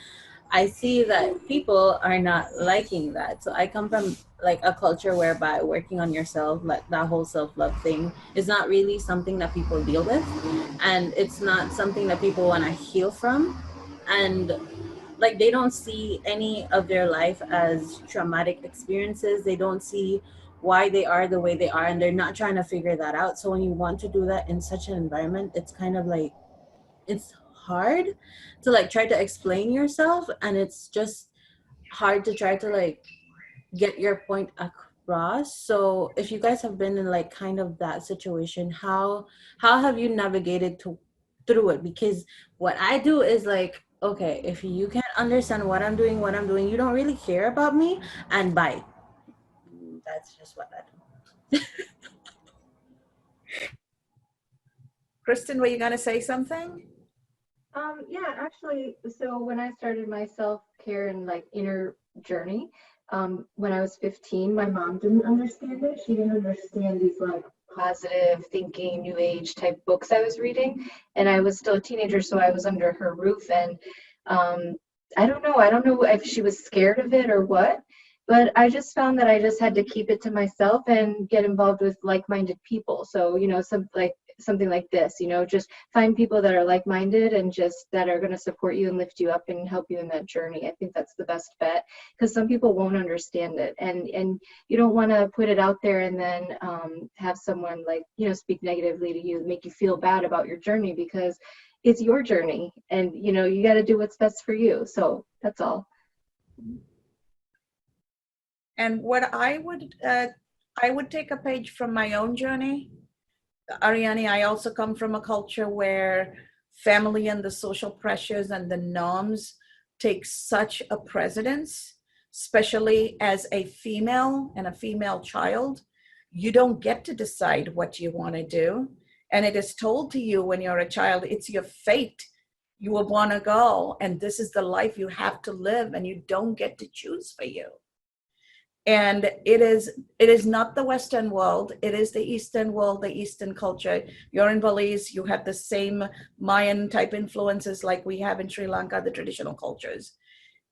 I see that people are not liking that. So I come from like a culture whereby working on yourself, like that whole self-love thing, is not really something that people deal with. And it's not something that people want to heal from. And like, they don't see any of their life as traumatic experiences. They don't see why they are the way they are, and they're not trying to figure that out. So when you want to do that in such an environment, it's kind of like, it's hard to like try to explain yourself, and it's just hard to try to like get your point across. So if you guys have been in like kind of that situation, how have you navigated through it? Because what I do is like, okay, if you can't understand what I'm doing, you don't really care about me, and bye. That's just what I do. Kristen, were you going to say something? Yeah, actually, so when I started my self-care and like inner journey, when I was 15, my mom didn't understand it. She didn't understand these like positive thinking, new age type books I was reading. And I was still a teenager, so I was under her roof. And I don't know if she was scared of it or what, but I just found that I just had to keep it to myself and get involved with like-minded people. So, you know, some like something like this, just find people that are like-minded and just that are going to support you and lift you up and help you in that journey. I think that's the best bet, because some people won't understand it, and you don't want to put it out there and then have someone like, speak negatively to you, make you feel bad about your journey, because it's your journey, and you got to do what's best for you. So that's all. And what I would take a page from my own journey. Ariane, I also come from a culture where family and the social pressures and the norms take such a precedence, especially as a female and a female child. You don't get to decide what you want to do. And it is told to you when you're a child, it's your fate. You will want to go, and this is the life you have to live, and you don't get to choose for you. And it is not the Western world. It is the Eastern world, the Eastern culture. You're in Belize, you have the same Mayan type influences like we have in Sri Lanka, the traditional cultures.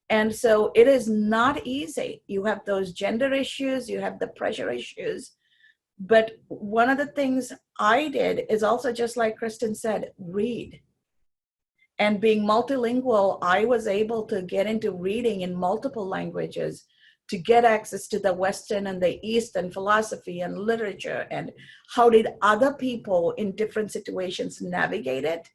And so it is not easy. You have those gender issues, you have the pressure issues. But one of the things I did is also, just like Kristen said, read. And being multilingual, I was able to get into reading in multiple languages to get access to the Western and the Eastern philosophy and literature, and how did other people in different situations navigate it,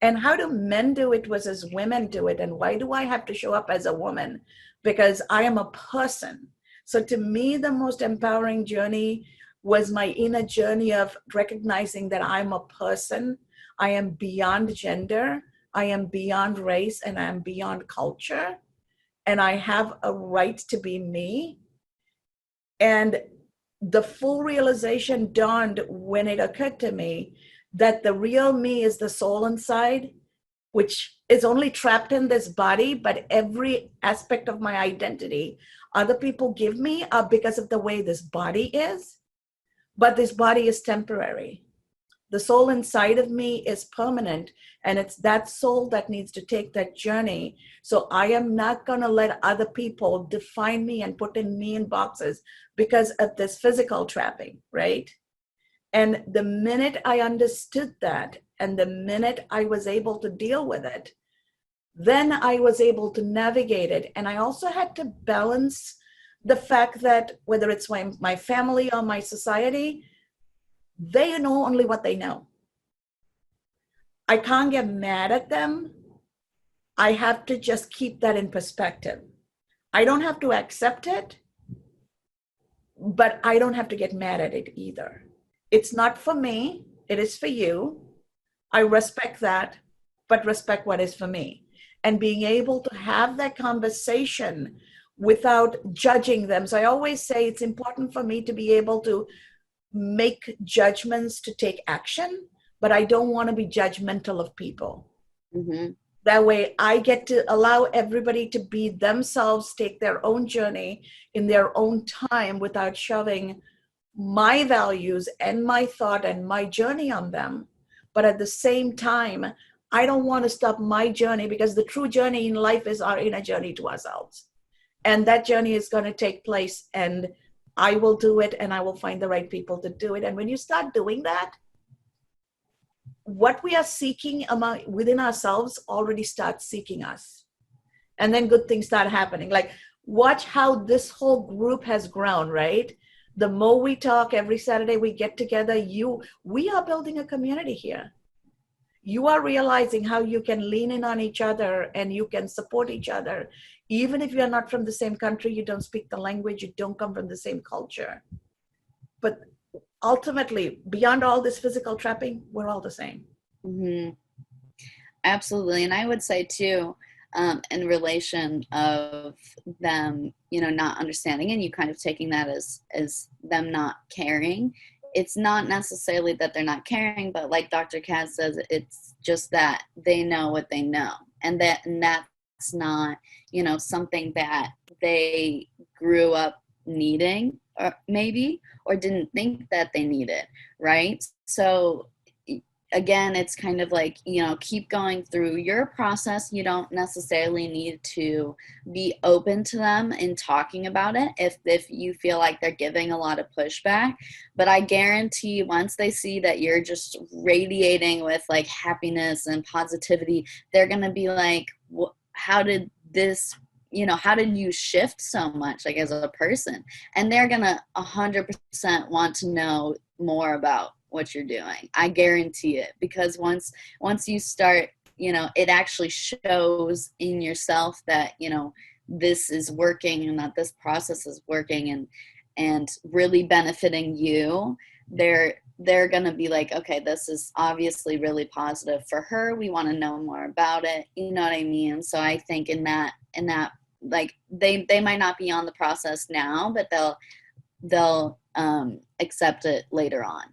and how do men do it versus women do it, and why do I have to show up as a woman? Because I am a person. So to me, the most empowering journey was my inner journey of recognizing that I'm a person. I am beyond gender, I am beyond race, and I am beyond culture. And I have a right to be me. And the full realization dawned when it occurred to me that the real me is the soul inside, which is only trapped in this body, but every aspect of my identity other people give me are because of the way this body is. But this body is temporary. The soul inside of me is permanent, and it's that soul that needs to take that journey. So I am not going to let other people define me and put me in boxes because of this physical trapping, right? And the minute I understood that, and the minute I was able to deal with it, then I was able to navigate it. And I also had to balance the fact that whether it's my family or my society, they know only what they know. I can't get mad at them. I have to just keep that in perspective. I don't have to accept it, but I don't have to get mad at it either. It's not for me, it is for you. I respect that, but respect what is for me. And being able to have that conversation without judging them. So I always say it's important for me to be able to make judgments to take action, but I don't want to be judgmental of people. Mm-hmm. That way I get to allow everybody to be themselves, take their own journey in their own time without shoving my values and my thought and my journey on them. But at the same time, I don't want to stop my journey, because the true journey in life is our inner journey to ourselves. And that journey is going to take place, and I will do it, and I will find the right people to do it. And when you start doing that, what we are seeking within ourselves already starts seeking us. And then good things start happening. Like, watch how this whole group has grown, right? The more we talk, every Saturday we get together, we are building a community here. You are realizing how you can lean in on each other and you can support each other. Even if you're not from the same country, you don't speak the language, you don't come from the same culture. But ultimately, beyond all this physical trapping, we're all the same. Mm-hmm. Absolutely. And I would say too, in relation of them, not understanding, and you kind of taking that as them not caring, it's not necessarily that they're not caring, but like Dr. Kaz says, it's just that they know what they know. And that's not, something that they grew up needing, or maybe, or didn't think that they needed, right? So again, it's kind of like, you know, keep going through your process. You don't necessarily need to be open to them in talking about it if you feel like they're giving a lot of pushback. But I guarantee once they see that you're just radiating with like happiness and positivity, they're going to be like, how did this, you know, how did you shift so much, like, as a person? And they're going to 100% want to know more about what you're doing. I guarantee it, because once you start, you know, it actually shows in yourself that, you know, this is working and that this process is working and really benefiting you. They're going to be like, okay, this is obviously really positive for her. We want to know more about it. You know what I mean? So I think in that, like, they might not be on the process now, but they'll accept it later on.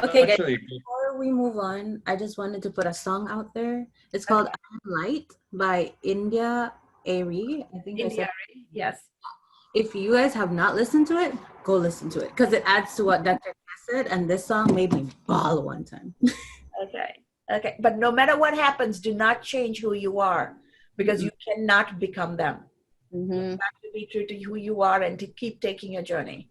Okay, guys, Actually, before we move on, I just wanted to put a song out there. It's called Light by India Ari. I think I said. Yes. If you guys have not listened to it, go listen to it, because it adds to what Dr. said, and this song made me bawl one time. Okay. But no matter what happens, do not change who you are, because you cannot become them. Mm-hmm. You have to be true to who you are and to keep taking your journey.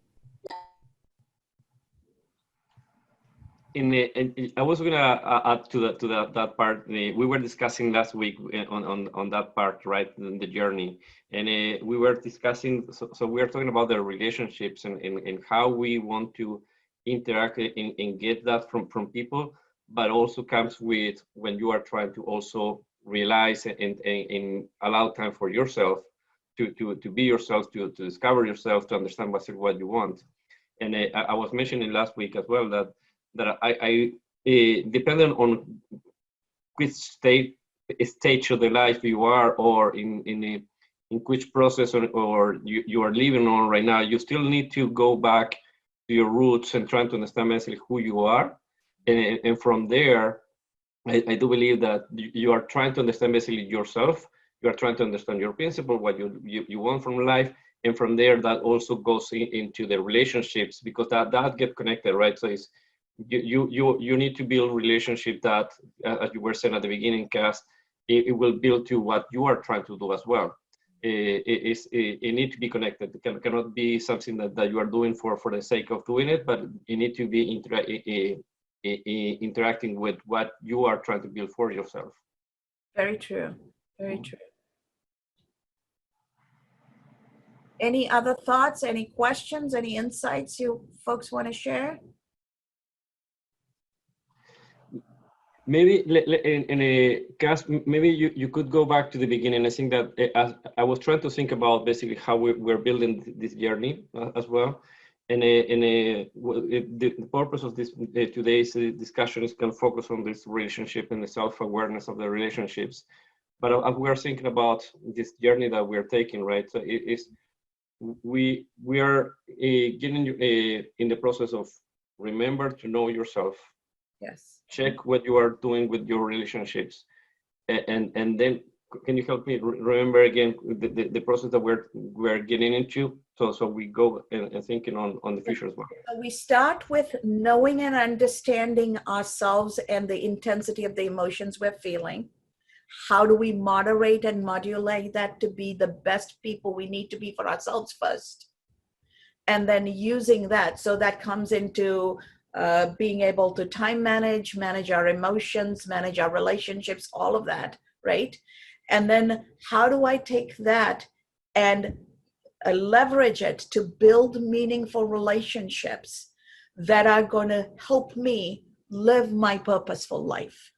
I was gonna add to that part. We were discussing last week on that part, right, the journey, and we were discussing. So we are talking about the relationships and how we want to interact and get that from people, but also comes with when you are trying to also realize and allow time for yourself to be yourself, to discover yourself, to understand what you want. And I was mentioning last week as well that I depending on which stage of the life you are, or in which process or you are living on right now, you still need to go back to your roots and trying to understand basically who you are, and from there, I do believe that you are trying to understand basically yourself. You are trying to understand your principle, what you want from life, and from there that also goes into the relationships, because that get connected, right? So it's you need to build relationship that, as you were saying at the beginning, Cass, it will build to what you are trying to do as well. It needs to be connected. It cannot be something that you are doing for the sake of doing it, but you need to be interacting with what you are trying to build for yourself. Very true. Very true. Any other thoughts, any questions, any insights you folks want to share? Maybe in a Cass, maybe you could go back to the beginning. I think that I was trying to think about basically how we're building this journey as well. And the purpose of this today's discussion is going to focus on this relationship and the self-awareness of the relationships. But as we are thinking about this journey that we're taking, right? So we are getting in the process of remember to know yourself. Yes. Check what you are doing with your relationships, and then can you help me remember again the process that we're getting into, so we go and thinking on the future as well. So we start with knowing and understanding ourselves and the intensity of the emotions we're feeling. How do we moderate and modulate that to be the best people we need to be for ourselves first? And then using that, so that comes into being able to time manage our emotions, manage our relationships, all of that, right? And then how do I take that and leverage it to build meaningful relationships that are going to help me live my purposeful life,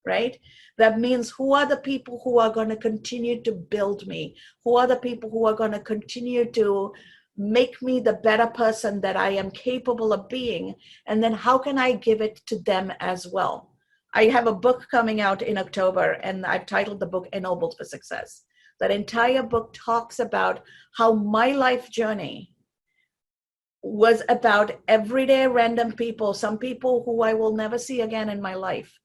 right? That means who are the people who are going to continue to build me? Who are the people who are going to continue to make me the better person that I am capable of being? And then how can I give it to them as well? I have a book coming out in October, and I've titled the book Ennobled for Success. That entire book talks about how my life journey was about everyday random people, some people who I will never see again in my life,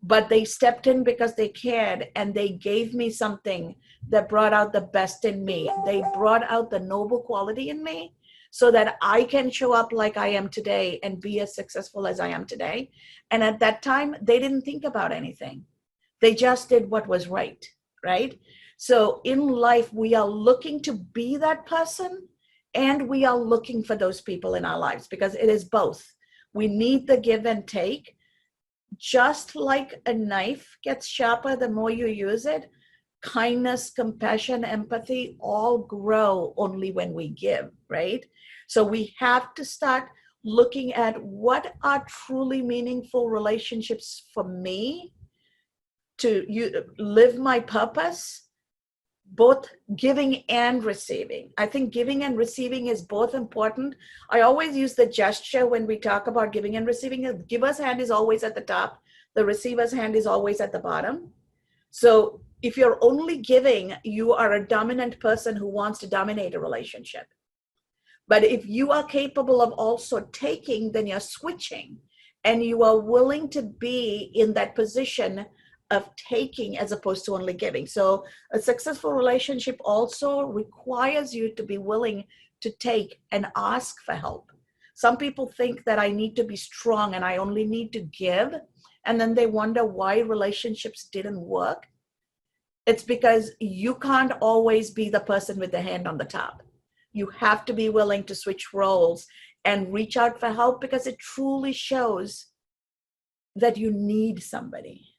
but they stepped in because they cared, and they gave me something that brought out the best in me. They brought out the noble quality in me so that I can show up like I am today and be as successful as I am today. And at that time, they didn't think about anything. They just did what was right, right? So in life, we are looking to be that person, and we are looking for those people in our lives, because it is both. We need the give and take. Just like a knife gets sharper the more you use it, kindness, compassion, empathy all grow only when we give, right? So we have to start looking at what are truly meaningful relationships for me to live my purpose, both giving and receiving. I think giving and receiving is both important. I always use the gesture when we talk about giving and receiving. The giver's hand is always at the top. The receiver's hand is always at the bottom. So if you're only giving, you are a dominant person who wants to dominate a relationship. But if you are capable of also taking, then you're switching, and you are willing to be in that position of taking as opposed to only giving. So a successful relationship also requires you to be willing to take and ask for help. Some people think that I need to be strong and I only need to give, and then they wonder why relationships didn't work. It's because you can't always be the person with the hand on the top. You have to be willing to switch roles and reach out for help, because it truly shows that you need somebody.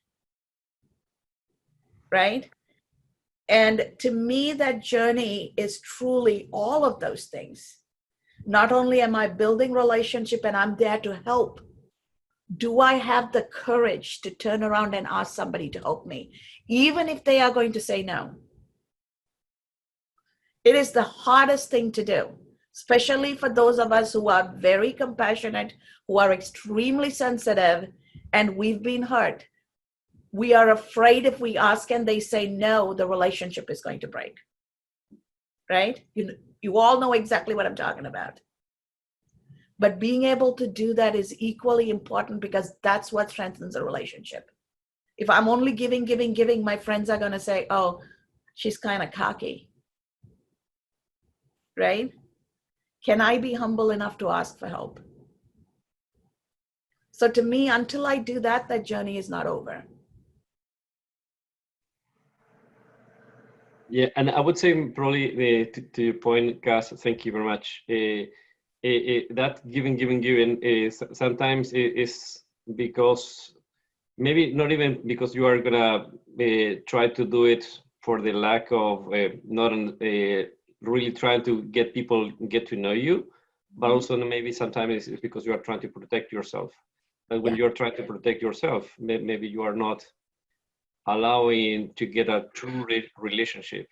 Right? And to me, that journey is truly all of those things. Not only am I building relationship and I'm there to help, do I have the courage to turn around and ask somebody to help me, even if they are going to say no? It is the hardest thing to do, especially for those of us who are very compassionate, who are extremely sensitive, and we've been hurt. We are afraid if we ask and they say no, the relationship is going to break, right? You all know exactly what I'm talking about. But being able to do that is equally important, because that's what strengthens a relationship. If I'm only giving, my friends are going to say, oh, she's kind of cocky, right? Can I be humble enough to ask for help? So to me, until I do that, that journey is not over. Yeah, and I would say probably to your point, Gus, thank you very much. That giving is sometimes is because maybe not even because you are gonna try to do it for the lack of not really trying to get people get to know you, but also maybe sometimes it's because you are trying to protect yourself. And when you're trying to protect yourself, maybe you are not allowing to get a true relationship.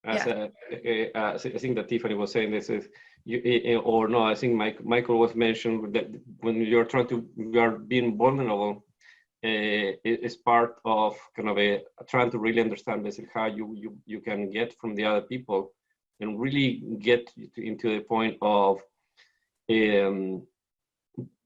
As I think that Tiffany was saying this is, or no, I think Michael was mentioned that when you are being vulnerable, is part of kind of trying to really understand basically how you can get from the other people and really get into the point of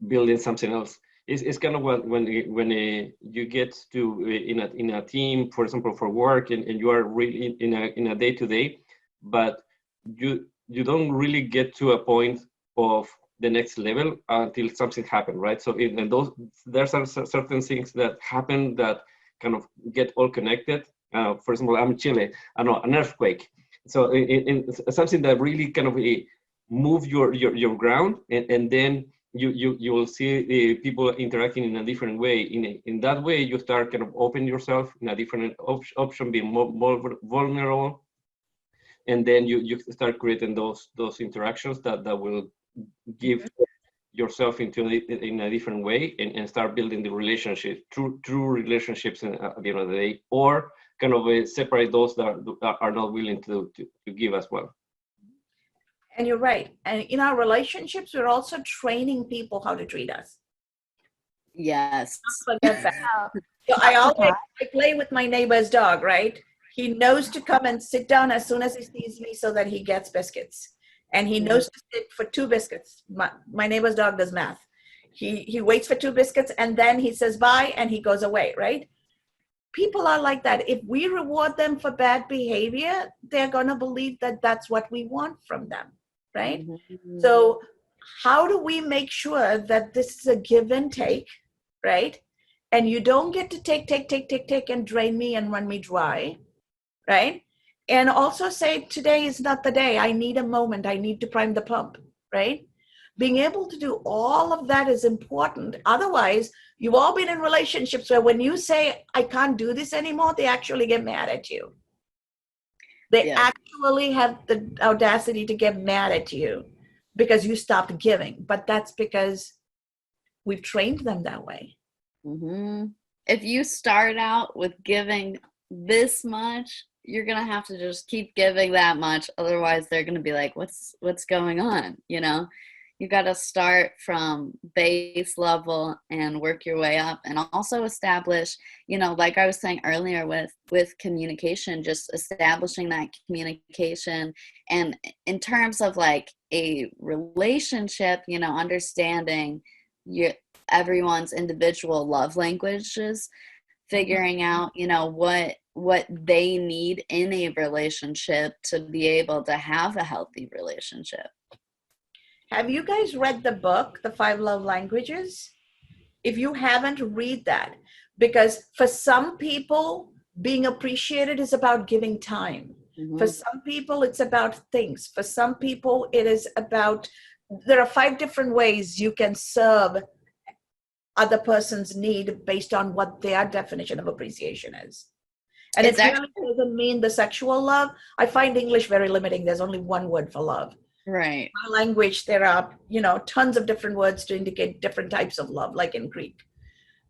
building something else. It's kind of when you get to in a team, for example, for work, and you are really in a day-to-day, but you don't really get to a point of the next level until something happens, right? So there's certain things that happen that kind of get all connected. For example, I'm in Chile, I know, an earthquake. So in something that really kind of move your ground, and then you will see people interacting in a different way. In that way, you start kind of open yourself in a different option, being more vulnerable, and then you start creating those interactions that will give yourself into in a different way, and start building the relationship, true relationships at the end of the day, or kind of separate those that are not willing to give as well. And you're right. And in our relationships, we're also training people how to treat us. Yes. Don't forget that. So I play with my neighbor's dog, right? He knows to come and sit down as soon as he sees me so that he gets biscuits. And he knows to sit for 2 biscuits. My neighbor's dog does math. He waits for 2 biscuits, and then he says bye and he goes away, right? People are like that. If we reward them for bad behavior, they're going to believe that that's what we want from them. right? Mhm. So how do we make sure that this is a give and take, right? And you don't get to take and drain me and run me dry, right? And also say, today is not the day. I need a moment. I need to prime the pump, right? Being able to do all of that is important. Otherwise, you've all been in relationships where when you say, I can't do this anymore, they actually get mad at you. They Yes. actually have the audacity to get mad at you because you stopped giving. But that's because we've trained them that way. Hmm. If you start out with giving this much, you're gonna have to just keep giving that much. Otherwise, they're gonna be like, "What's going on?" You know, you got to start from base level and work your way up, and also establish, you know, like I was saying earlier with communication, just establishing that communication, and in terms of like a relationship, you know, understanding your everyone's individual love languages, figuring out, you know, what they need in a relationship to be able to have a healthy relationship. Have you guys read the book, The Five Love Languages? If you haven't, read that. Because for some people, being appreciated is about giving time. Mm-hmm. For some people, it's about things. For some people, it is about, there are 5 different ways you can serve other person's need based on what their definition of appreciation is. And it really doesn't mean the sexual love. I find English very limiting. There's only one word for love. Right. My language, there are, you know, tons of different words to indicate different types of love, like in Greek.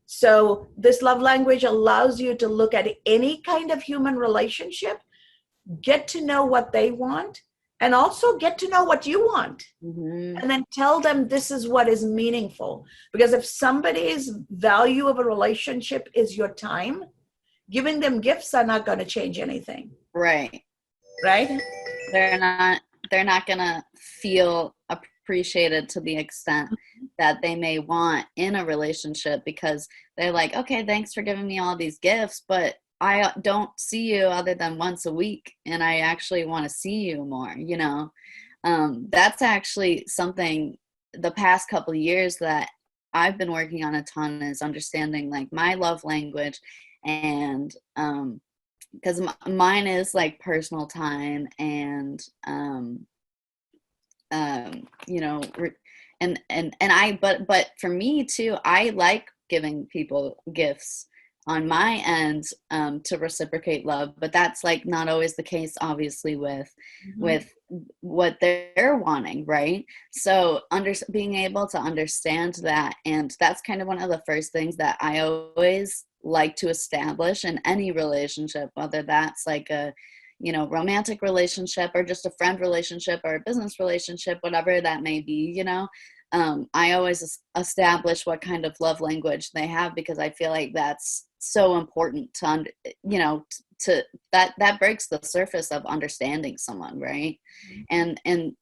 So this love language allows you to look at any kind of human relationship, get to know what they want, and also get to know what you want. Mm-hmm. And then tell them this is what is meaningful. Because if somebody's value of a relationship is your time, giving them gifts are not going to change anything. Right. Right? They're not gonna feel appreciated to the extent that they may want in a relationship, because they're like, okay, thanks for giving me all these gifts, but I don't see you other than once a week, and I actually want to see you more, you know. That's actually something the past couple of years that I've been working on a ton, is understanding like my love language, and because mine is like personal time, and you know, and I, but for me too, I like giving people gifts on my end, to reciprocate love, but that's like not always the case, obviously, with what they're wanting, right? So being able to understand that, and that's kind of one of the first things that I always like to establish in any relationship, whether that's like a, you know, romantic relationship or just a friend relationship or a business relationship, whatever that may be, you know. I always establish what kind of love language they have, because I feel like that's so important to, you know, to that breaks the surface of understanding someone, right? And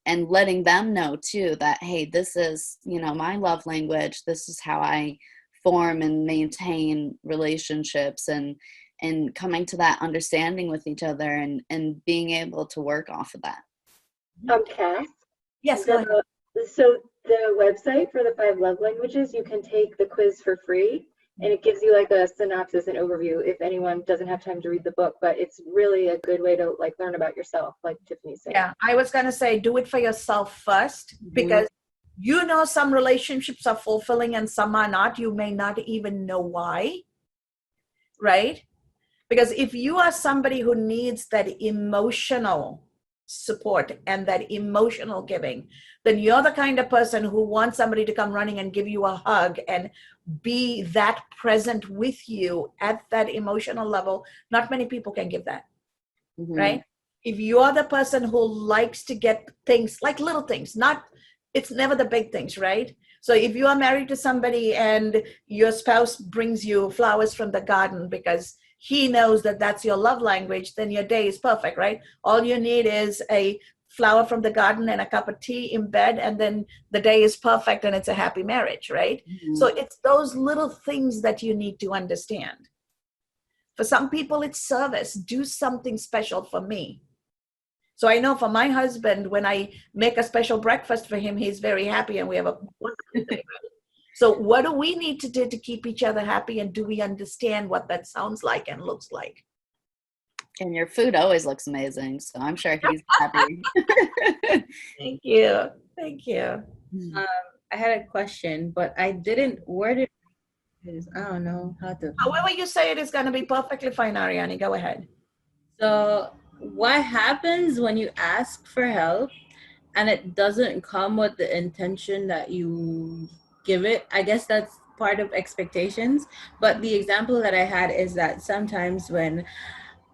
letting them know too that, hey, this is, you know, my love language. This is how I form and maintain relationships, and coming to that understanding with each other, and being able to work off of that. Cass? Yes, go ahead. So the website for the 5 love languages, you can take the quiz for free, and it gives you like a synopsis and overview if anyone doesn't have time to read the book, but it's really a good way to like learn about yourself, like Tiffany said. Yeah, I was going to say, do it for yourself first, because you know, some relationships are fulfilling and some are not. You may not even know why, right? Because if you are somebody who needs that emotional support and that emotional giving, then you're the kind of person who wants somebody to come running and give you a hug and be that present with you at that emotional level. Not many people can give that, right? If you're the person who likes to get things, like little things, it's never the big things, right? So if you are married to somebody and your spouse brings you flowers from the garden because he knows that that's your love language, then your day is perfect, right? All you need is a flower from the garden and a cup of tea in bed, and then the day is perfect and it's a happy marriage, right? So it's those little things that you need to understand. For some people, it's service. Do something special for me. So I know for my husband, when I make a special breakfast for him, he's very happy and we have a wonderful day. So what do we need to do to keep each other happy? And do we understand what that sounds like and looks like? And your food always looks amazing, so I'm sure he's happy. Thank you. Thank you. I had a question, but I didn't word it because I don't know how to. However you say it is going to be perfectly fine, Ariane. Go ahead. So what happens when you ask for help and it doesn't come with the intention that you give it? I guess that's part of expectations. But the example that I had is that sometimes when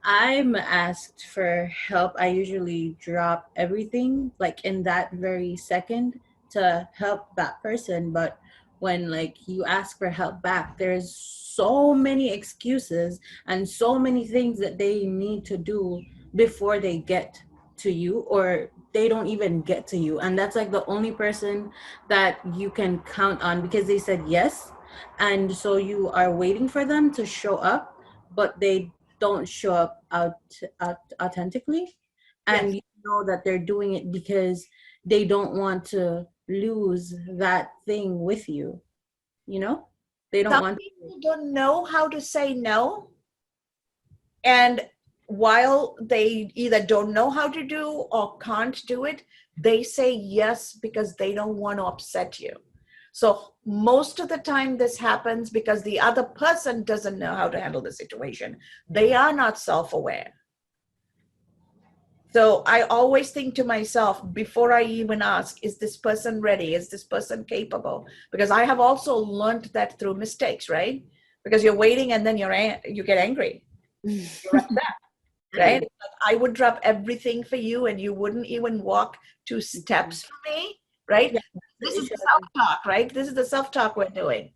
I'm asked for help, I usually drop everything like in that very second to help that person. But when like you ask for help back, there's so many excuses and so many things that they need to do before they get to you, or they don't even get to you. And that's like the only person that you can count on because they said yes. And so you are waiting for them to show up, but they don't show up authentically, and Yes. you know that they're doing it because they don't want to lose that thing with you. You know, they don't Some want. people don't know how to say no. And while they either don't know how to do or can't do it, they say yes because they don't want to upset you. So most of the time this happens because the other person doesn't know how to handle the situation. They are not self-aware. So I always think to myself before I even ask, is this person ready? Is this person capable? Because I have also learned that through mistakes, right? Because you're waiting and then you get angry. You're upset, right? Like I would drop everything for you and you wouldn't even walk 2 steps for me, right? Yeah, This is the self-talk, right? This is the self-talk we're doing.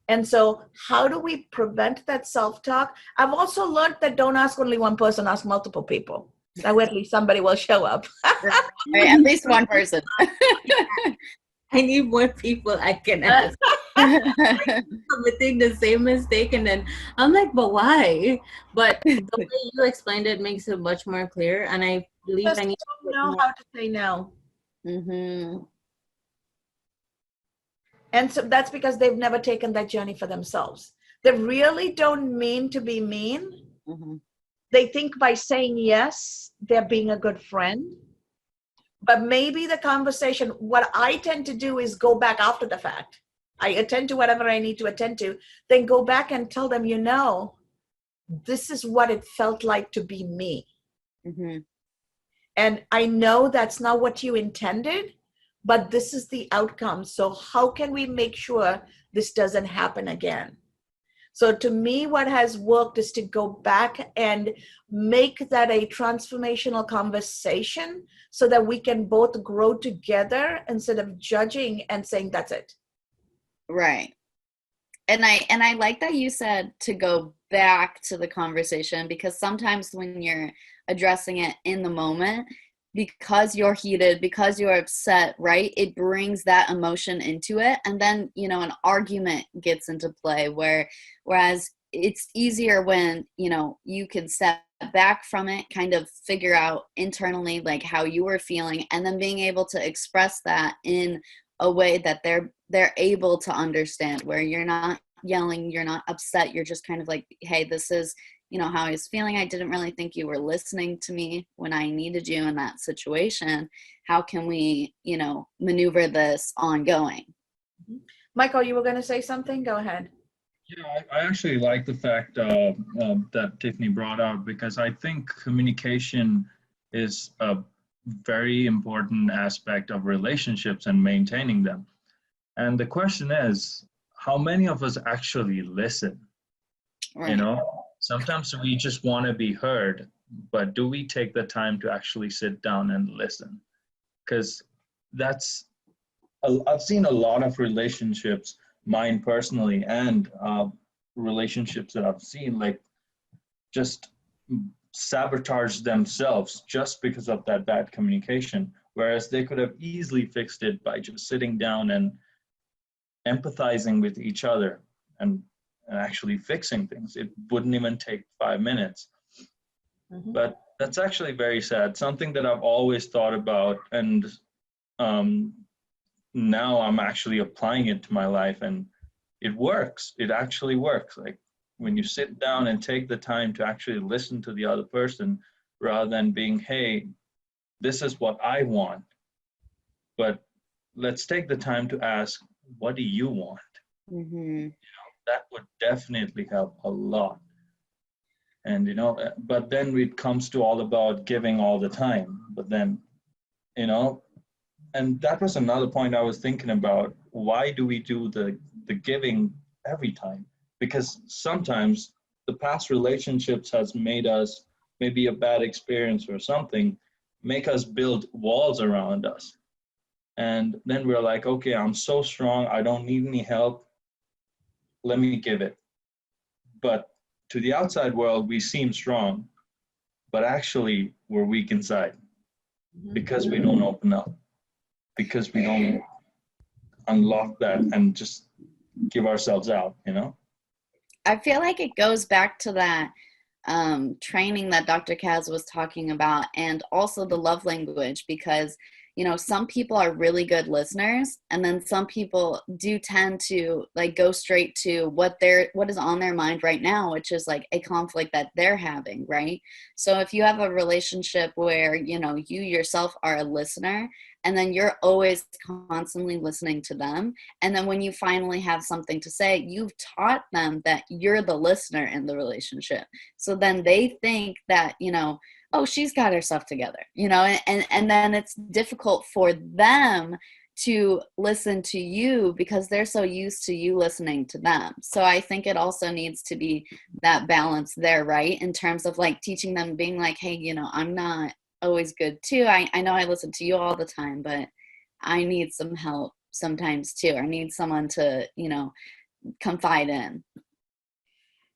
And so how do we prevent that self-talk? I've also learned that don't ask only one person, ask multiple people. That way at least somebody will show up. Right, at least one person. I need more people I can ask. Committing the same mistake, and then I'm like, but why? But the way you explained it makes it much more clear, and I believe Just I need don't to know how to say no. Mm-hmm. And so that's because they've never taken that journey for themselves. They really don't mean to be mean. Mm-hmm. They think by saying yes, they're being a good friend. But maybe the conversation, what I tend to do is go back after the fact. I attend to whatever I need to attend to, then go back and tell them, this is what it felt like to be me. Mm-hmm. And I know that's not what you intended, but this is the outcome. So how can we make sure this doesn't happen again? So to me, what has worked is to go back and make that a transformational conversation so that we can both grow together instead of judging and saying, that's it. Right. And I like that you said to go back to the conversation, because sometimes when you're addressing it in the moment, because you're heated, because you're upset, right, it brings that emotion into it, and then an argument gets into play, whereas it's easier when you can step back from it, kind of figure out internally like how you were feeling, and then being able to express that in a way that they're able to understand, where you're not yelling, you're not upset, you're just kind of like, hey, this is how I was feeling. I didn't really think you were listening to me when I needed you in that situation. How can we, maneuver this ongoing? Michael, you were going to say something? Go ahead. Yeah, I actually like the fact that Tiffany brought out, because I think communication is a very important aspect of relationships and maintaining them. And the question is, how many of us actually listen? Right. Sometimes we just want to be heard, but do we take the time to actually sit down and listen? Because I've seen a lot of relationships, mine personally, and relationships that I've seen, like, just sabotage themselves just because of that bad communication, whereas they could have easily fixed it by just sitting down and empathizing with each other and actually fixing things. It wouldn't even take 5 minutes. Mm-hmm. But That's actually very sad. Something that I've always thought about, and um, now I'm actually applying it to my life, and it works. It actually works. Like when you sit down and take the time to actually listen to the other person, rather than being, hey, this is what I want, but let's take the time to ask, what do you want? Mm-hmm. That would definitely help a lot. And but then it comes to all about giving all the time. But then, you know, and that was another point I was thinking about. Why do we do the giving every time? Because sometimes the past relationships has made us, maybe a bad experience or something, make us build walls around us. And then we're like, okay, I'm so strong, I don't need any help, let me give it. But to the outside world, we seem strong, but actually we're weak inside because we don't open up, because we don't unlock that and just give ourselves out, I feel like it goes back to that training that Dr. Kaz was talking about, and also the love language, because some people are really good listeners, and then some people do tend to like go straight to what is on their mind right now, which is like a conflict that they're having, right? So if you have a relationship where you yourself are a listener, and then you're always constantly listening to them, and then when you finally have something to say, you've taught them that you're the listener in the relationship. So then they think that oh, she's got her stuff together, and then it's difficult for them to listen to you because they're so used to you listening to them. So I think it also needs to be that balance there, right? In terms of like teaching them, being like, hey, I'm not always good too. I know I listen to you all the time, but I need some help sometimes too. I need someone to, confide in.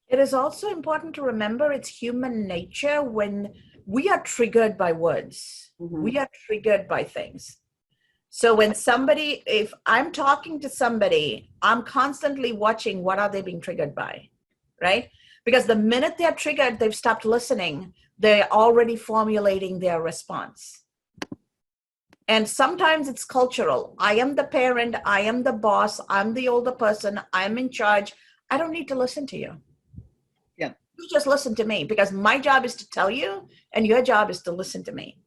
It is also important to remember it's human nature when we are triggered by words. Mm-hmm. We are triggered by things. So when if I'm talking to somebody, I'm constantly watching what are they being triggered by, right? Because the minute they're triggered, they've stopped listening. They're already formulating their response. And sometimes it's cultural. I am the parent. I am the boss. I'm the older person. I'm in charge. I don't need to listen to you. Yeah. You just listen to me, because my job is to tell you and your job is to listen to me.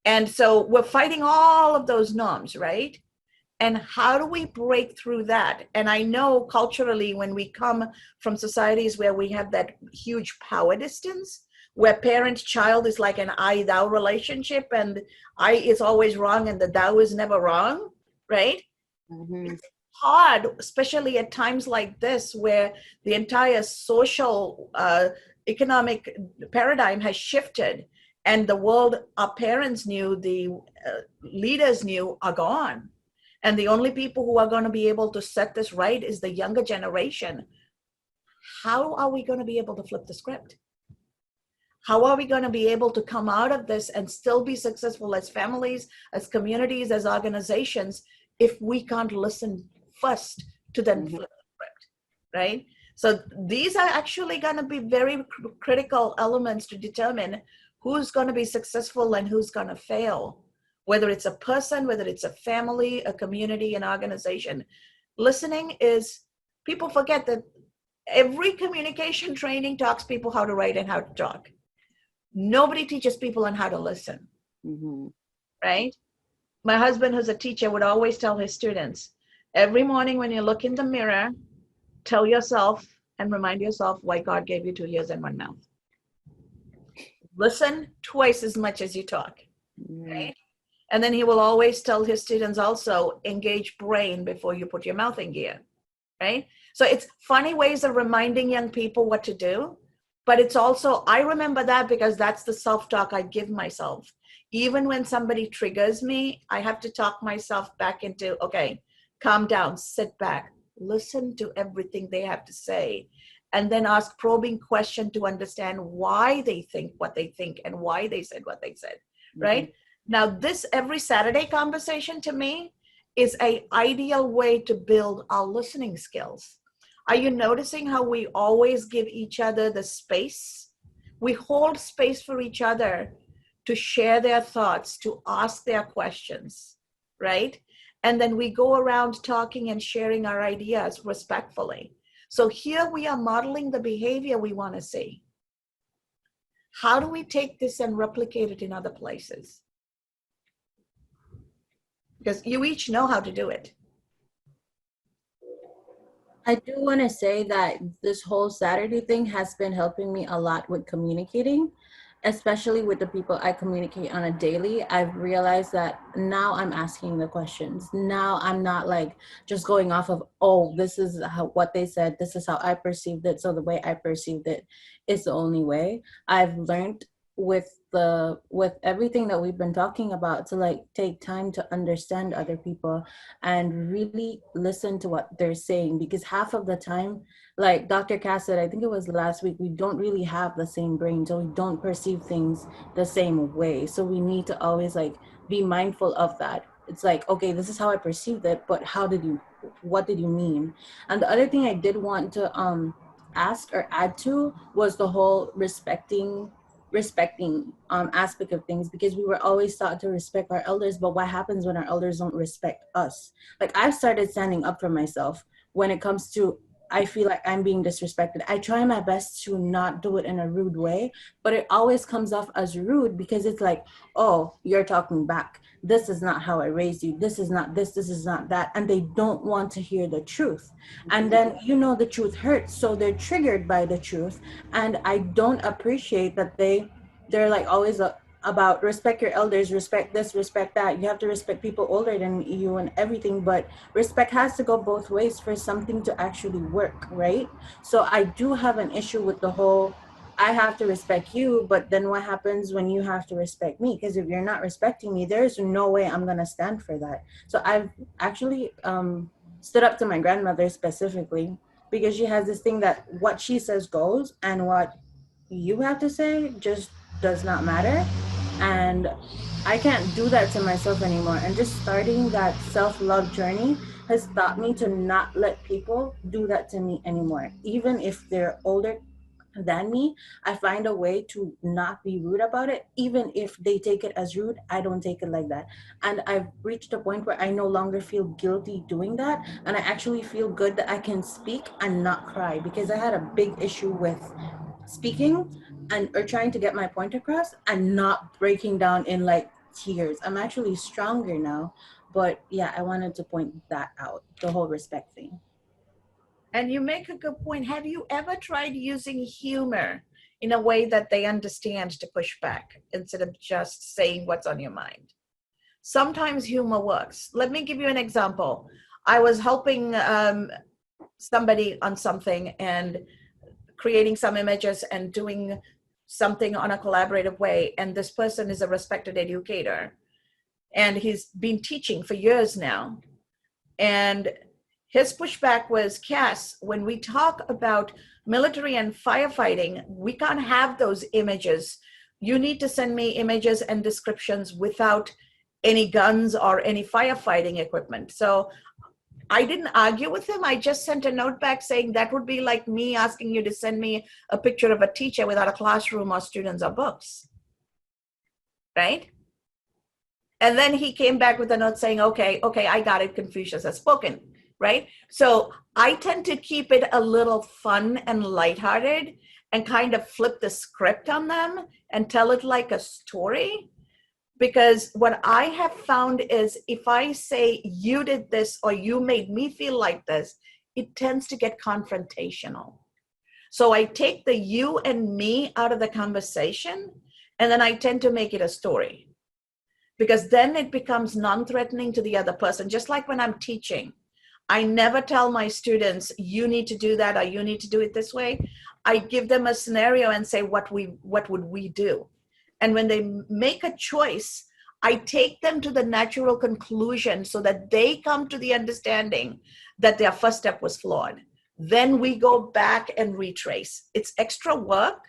And so we're fighting all of those norms, right? And how do we break through that? And I know culturally, when we come from societies where we have that huge power distance, where parent-child is like an I-thou relationship, and I is always wrong and the thou is never wrong, right? Mm-hmm. It's hard, especially at times like this, where the entire social, economic paradigm has shifted, and the world our parents knew, the leaders knew, are gone. And the only people who are going to be able to set this right is the younger generation. How are we going to be able to flip the script? How are we going to be able to come out of this and still be successful as families, as communities, as organizations, if we can't listen first to then flip the script, right? So these are actually going to be very critical elements to determine who's going to be successful and who's going to fail. Whether it's a person, whether it's a family, a community, an organization. Listening is, people forget that every communication training talks people how to write and how to talk. Nobody teaches people on how to listen, right? My husband, who's a teacher, would always tell his students, every morning when you look in the mirror, tell yourself and remind yourself why God gave you 2 ears and 1 mouth. Listen twice as much as you talk, right? And then he will always tell his students also, engage brain before you put your mouth in gear, right? So it's funny ways of reminding young people what to do, but it's also, I remember that because that's the self-talk I give myself. Even when somebody triggers me, I have to talk myself back into, okay, calm down, sit back, listen to everything they have to say, and then ask probing questions to understand why they think what they think and why they said what they said, right? Now, this every Saturday conversation to me is an ideal way to build our listening skills. Are you noticing how we always give each other the space We hold space for each other to share their thoughts, to ask their questions, right? And then we go around talking and sharing our ideas respectfully. So here we are modeling the behavior we want to see. How do we take this and replicate it in other places? Because you each know how to do it. I do want to say that this whole Saturday thing has been helping me a lot with communicating, especially with the people I communicate on a daily. I've realized that now I'm asking the questions. Now I'm not like just going off of, oh, this is what they said, this is how I perceived it, so the way I perceived it is the only way. I've learned with everything that we've been talking about to like take time to understand other people and really listen to what they're saying, because half of the time, like Dr. Cass said, I think it was last week, we don't really have the same brain, so we don't perceive things the same way. So we need to always like be mindful of that. It's like, okay, this is how I perceived it, but what did you mean? And the other thing I did want to ask or add to was the whole respecting aspect of things, because we were always taught to respect our elders, but what happens when our elders don't respect us? Like, I've started standing up for myself when it comes to, I feel like I'm being disrespected. I try my best to not do it in a rude way, but it always comes off as rude because it's like, oh, you're talking back. This is not how I raised you. This is not this is not that. And they don't want to hear the truth. And then, the truth hurts. So they're triggered by the truth. And I don't appreciate that they're like always about respect your elders, respect this, respect that. You have to respect people older than you and everything, but respect has to go both ways for something to actually work, right? So I do have an issue with the whole, I have to respect you, but then what happens when you have to respect me? Because if you're not respecting me, there's no way I'm gonna stand for that. So I've actually stood up to my grandmother specifically, because she has this thing that what she says goes, and what you have to say just does not matter. And I can't do that to myself anymore. And just starting that self-love journey has taught me to not let people do that to me anymore. Even if they're older than me, I find a way to not be rude about it. Even if they take it as rude, I don't take it like that. And I've reached a point where I no longer feel guilty doing that. And I actually feel good that I can speak and not cry, because I had a big issue with speaking or trying to get my point across and not breaking down in like tears. I'm actually stronger now. But yeah, I wanted to point that out, the whole respect thing. And you make a good point. Have you ever tried using humor in a way that they understand to push back instead of just saying what's on your mind? Sometimes humor works. Let me give you an example. I was helping somebody on something and creating some images and doing something on a collaborative way. And this person is a respected educator, and he's been teaching for years now. And his pushback was, Cass, when we talk about military and firefighting, we can't have those images. You need to send me images and descriptions without any guns or any firefighting equipment. So I didn't argue with him. I just sent a note back saying that would be like me asking you to send me a picture of a teacher without a classroom or students or books, right? And then he came back with a note saying, okay, I got it. Confucius has spoken, right? So I tend to keep it a little fun and lighthearted and kind of flip the script on them and tell it like a story. Because what I have found is if I say you did this or you made me feel like this, it tends to get confrontational. So I take the you and me out of the conversation, and then I tend to make it a story. Because then it becomes non-threatening to the other person. Just like when I'm teaching, I never tell my students, you need to do that or you need to do it this way. I give them a scenario and say, what would we do? And when they make a choice, I take them to the natural conclusion so that they come to the understanding that their first step was flawed. Then we go back and retrace. It's extra work,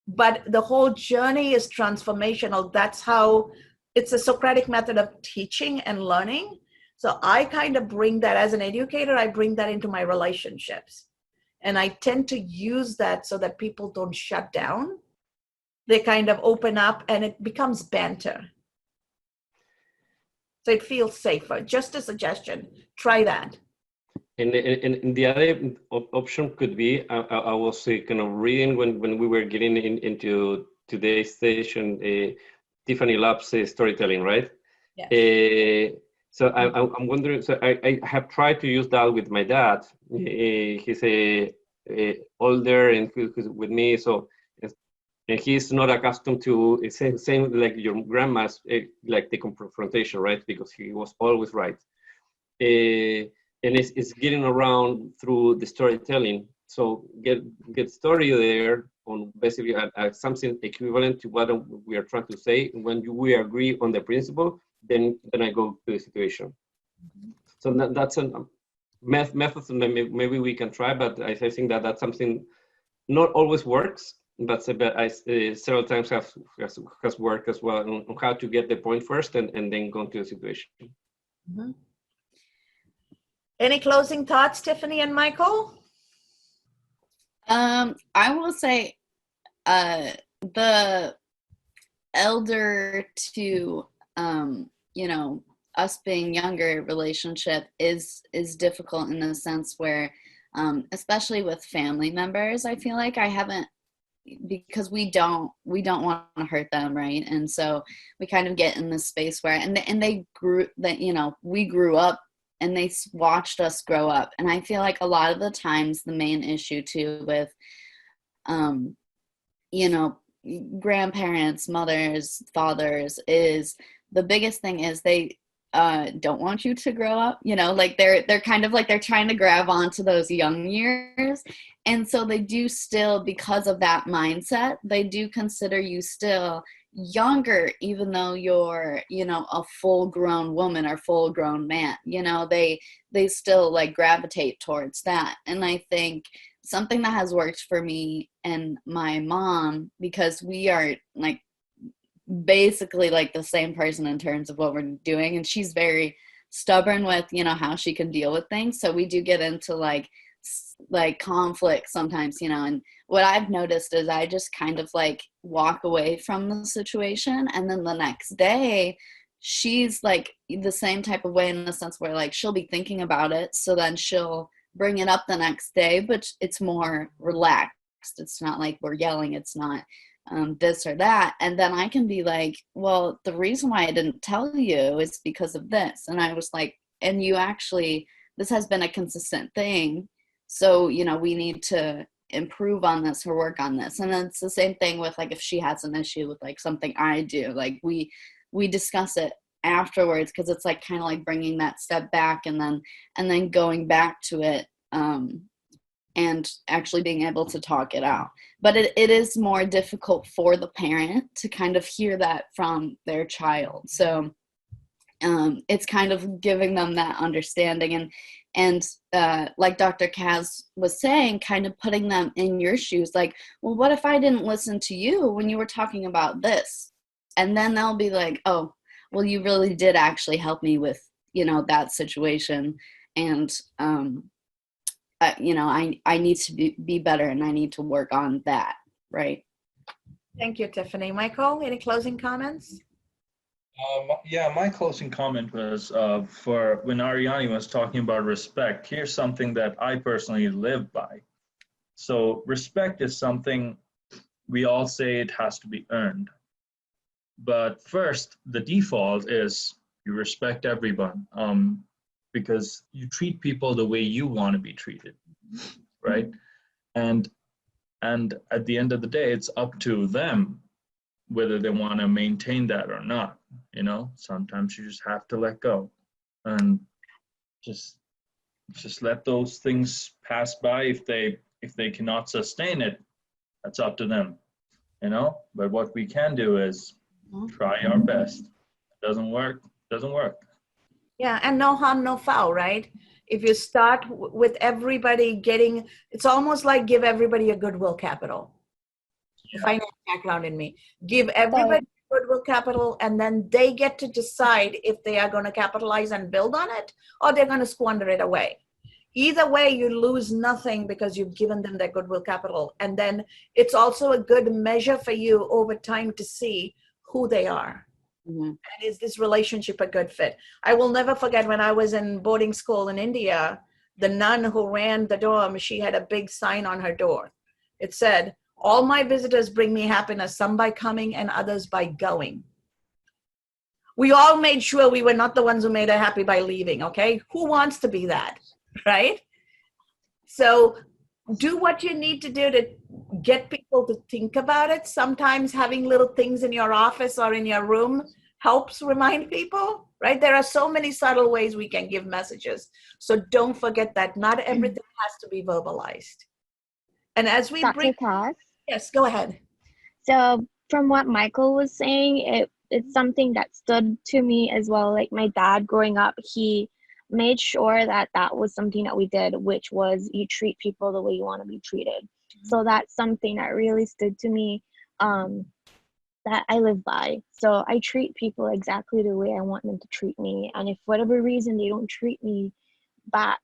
but the whole journey is transformational. That's how it's a Socratic method of teaching and learning. So I kind of bring that as an educator, I bring that into my relationships. And I tend to use that so that people don't shut down they kind of open up and it becomes banter. So it feels safer. Just a suggestion. Try that. And the other option could be, I was kind of reading when we were getting into today's station, Tiffany Love's storytelling, right? Yes. So I'm wondering, so I have tried to use that with my dad. He's older and he's with me, so and he's not accustomed to same like your grandma's, like the confrontation, right? Because he was always right. And it's getting around through the storytelling. So get story there on basically something equivalent to what we are trying to say. When we agree on the principle, then I go to the situation. So that's a method maybe we can try, but I think that's something not always works, but several times has worked as well on how to get the point first and then go to the situation. Mm-hmm. Any closing thoughts, Tiffany and Michael? I will say the elder to us being younger relationship is difficult in the sense where especially with family members, I feel like I haven't, because we don't want to hurt them, right? And so we kind of get in this space where and they grew that we grew up and they watched us grow up. And I feel like a lot of the times the main issue too with grandparents, mothers, fathers, is the biggest thing is they don't want you to grow up, like they're kind of like they're trying to grab onto those young years. And so they do still, because of that mindset, they do consider you still younger, even though you're a full grown woman or full grown man. They still like gravitate towards that. And I think something that has worked for me and my mom, because we are like basically like the same person in terms of what we're doing, and she's very stubborn with how she can deal with things, so we do get into like conflict sometimes, and what I've noticed is I just kind of like walk away from the situation, and then the next day she's like the same type of way, in the sense where like she'll be thinking about it, so then she'll bring it up the next day, but it's more relaxed. It's not like we're yelling, it's not this or that. And then I can be like, well, the reason why I didn't tell you is because of this. And I was like, and you actually, this has been a consistent thing, so we need to improve on this or work on this. And then it's the same thing with like if she has an issue with like something I do, like we discuss it afterwards, because it's like kind of like bringing that step back and then going back to it and actually being able to talk it out. But it is more difficult for the parent to kind of hear that from their child. So it's kind of giving them that understanding and like Dr. Kaz was saying, kind of putting them in your shoes, like, well, what if I didn't listen to you when you were talking about this? And then they'll be like, oh, well, you really did actually help me with, that situation. And, I need to be better, and I need to work on that. Right. Thank you, Tiffany. Michael, any closing comments? Yeah, my closing comment was for when Ariani was talking about respect, here's something that I personally live by. So respect is something we all say it has to be earned. But first, the default is you respect everyone because you treat people the way you want to be treated, right? And at the end of the day, it's up to them whether they want to maintain that or not. Sometimes you just have to let go and just let those things pass by. If they cannot sustain it, that's up to them, but what we can do is try our best. It doesn't work. Yeah, and no harm, no foul, right? If you start with everybody it's almost like give everybody a goodwill capital. Yeah. Finance background in me. Give everybody goodwill capital, and then they get to decide if they are going to capitalize and build on it, or they're going to squander it away. Either way, you lose nothing because you've given them their goodwill capital. And then it's also a good measure for you over time to see who they are. Mm-hmm. And is this relationship a good fit? I will never forget when I was in boarding school in India, the nun who ran the dorm, she had a big sign on her door. It said, all my visitors bring me happiness, some by coming and others by going. We all made sure we were not the ones who made her happy by leaving, okay? Who wants to be that, right? So do what you need to do to get people to think about it. Sometimes having little things in your office or in your room helps remind people, right? There are so many subtle ways we can give messages. So don't forget that not everything has to be verbalized. And as we Dr. Cass? Yes, go ahead. So from what Michael was saying, it's something that stood to me as well. Like my dad growing up, he made sure that that was something that we did, which was you treat people the way you want to be treated. So that's something that really stood to me, that I live by. So I treat people exactly the way I want them to treat me. And if for whatever reason they don't treat me back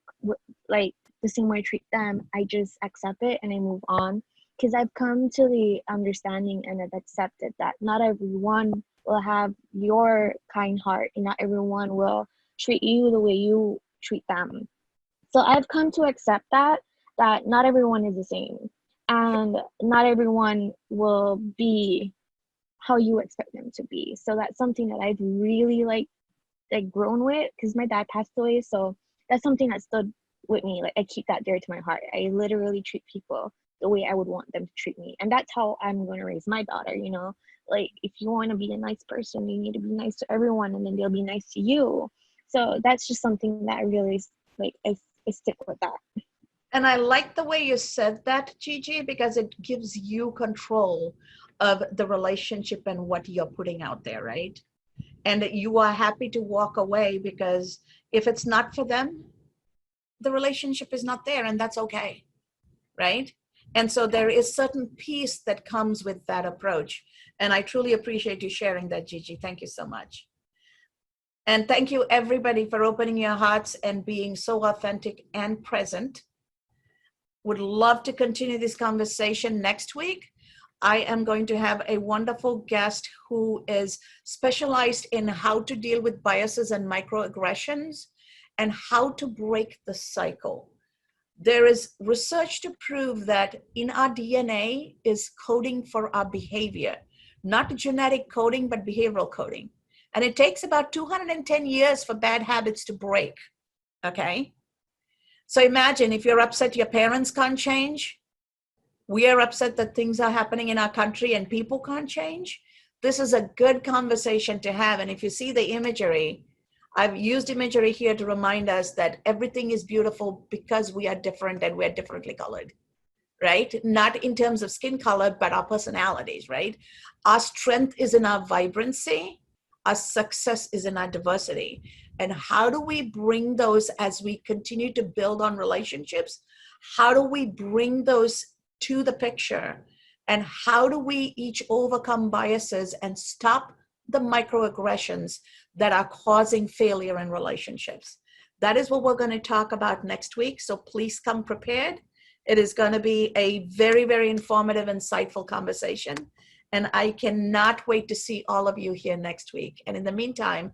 like the same way I treat them, I just accept it and I move on. Because I've come to the understanding and I've accepted that not everyone will have your kind heart and not everyone will treat you the way you treat them. So I've come to accept that not everyone is the same and not everyone will be how you expect them to be. So that's something that I've really like grown with, because my dad passed away. So that's something that stood with me. Like I keep that dear to my heart. I literally treat people the way I would want them to treat me. And that's how I'm going to raise my daughter, you know? Like, if you want to be a nice person, you need to be nice to everyone, and then they'll be nice to you. So that's just something that I really, like, I stick with that. And I like the way you said that, Gigi, because it gives you control of the relationship and what you're putting out there, right? And you are happy to walk away because if it's not for them, the relationship is not there, and that's okay, right? And so there is certain peace that comes with that approach. And I truly appreciate you sharing that, Gigi. Thank you so much. And thank you, everybody, for opening your hearts and being so authentic and present. Would love to continue this conversation next week. I am going to have a wonderful guest who is specialized in how to deal with biases and microaggressions and how to break the cycle. There is research to prove that in our DNA is coding for our behavior, not genetic coding, but behavioral coding. And it takes about 210 years for bad habits to break, okay? So imagine if you're upset your parents can't change, we are upset that things are happening in our country and people can't change. This is a good conversation to have. And if you see the imagery, I've used imagery here to remind us that everything is beautiful because we are different and we're differently colored, right? Not in terms of skin color, but our personalities, right? Our strength is in our vibrancy. Our success is in our diversity. And how do we bring those as we continue to build on relationships? How do we bring those to the picture? And how do we each overcome biases and stop the microaggressions that are causing failure in relationships? That is what we're going to talk about next week. So please come prepared. It is going to be a very, very informative, insightful conversation. And I cannot wait to see all of you here next week. And in the meantime,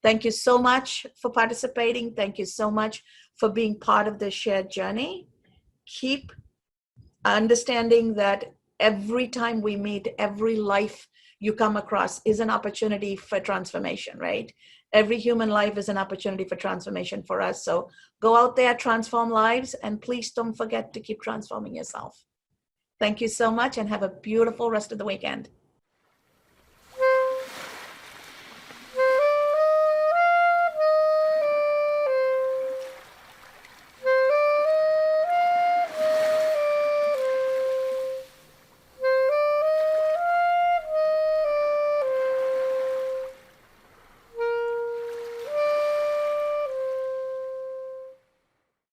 thank you so much for participating. Thank you so much for being part of this shared journey. Keep understanding that every time we meet, every life you come across is an opportunity for transformation, right? Every human life is an opportunity for transformation for us. So go out there, transform lives, and please don't forget to keep transforming yourself. Thank you so much and have a beautiful rest of the weekend.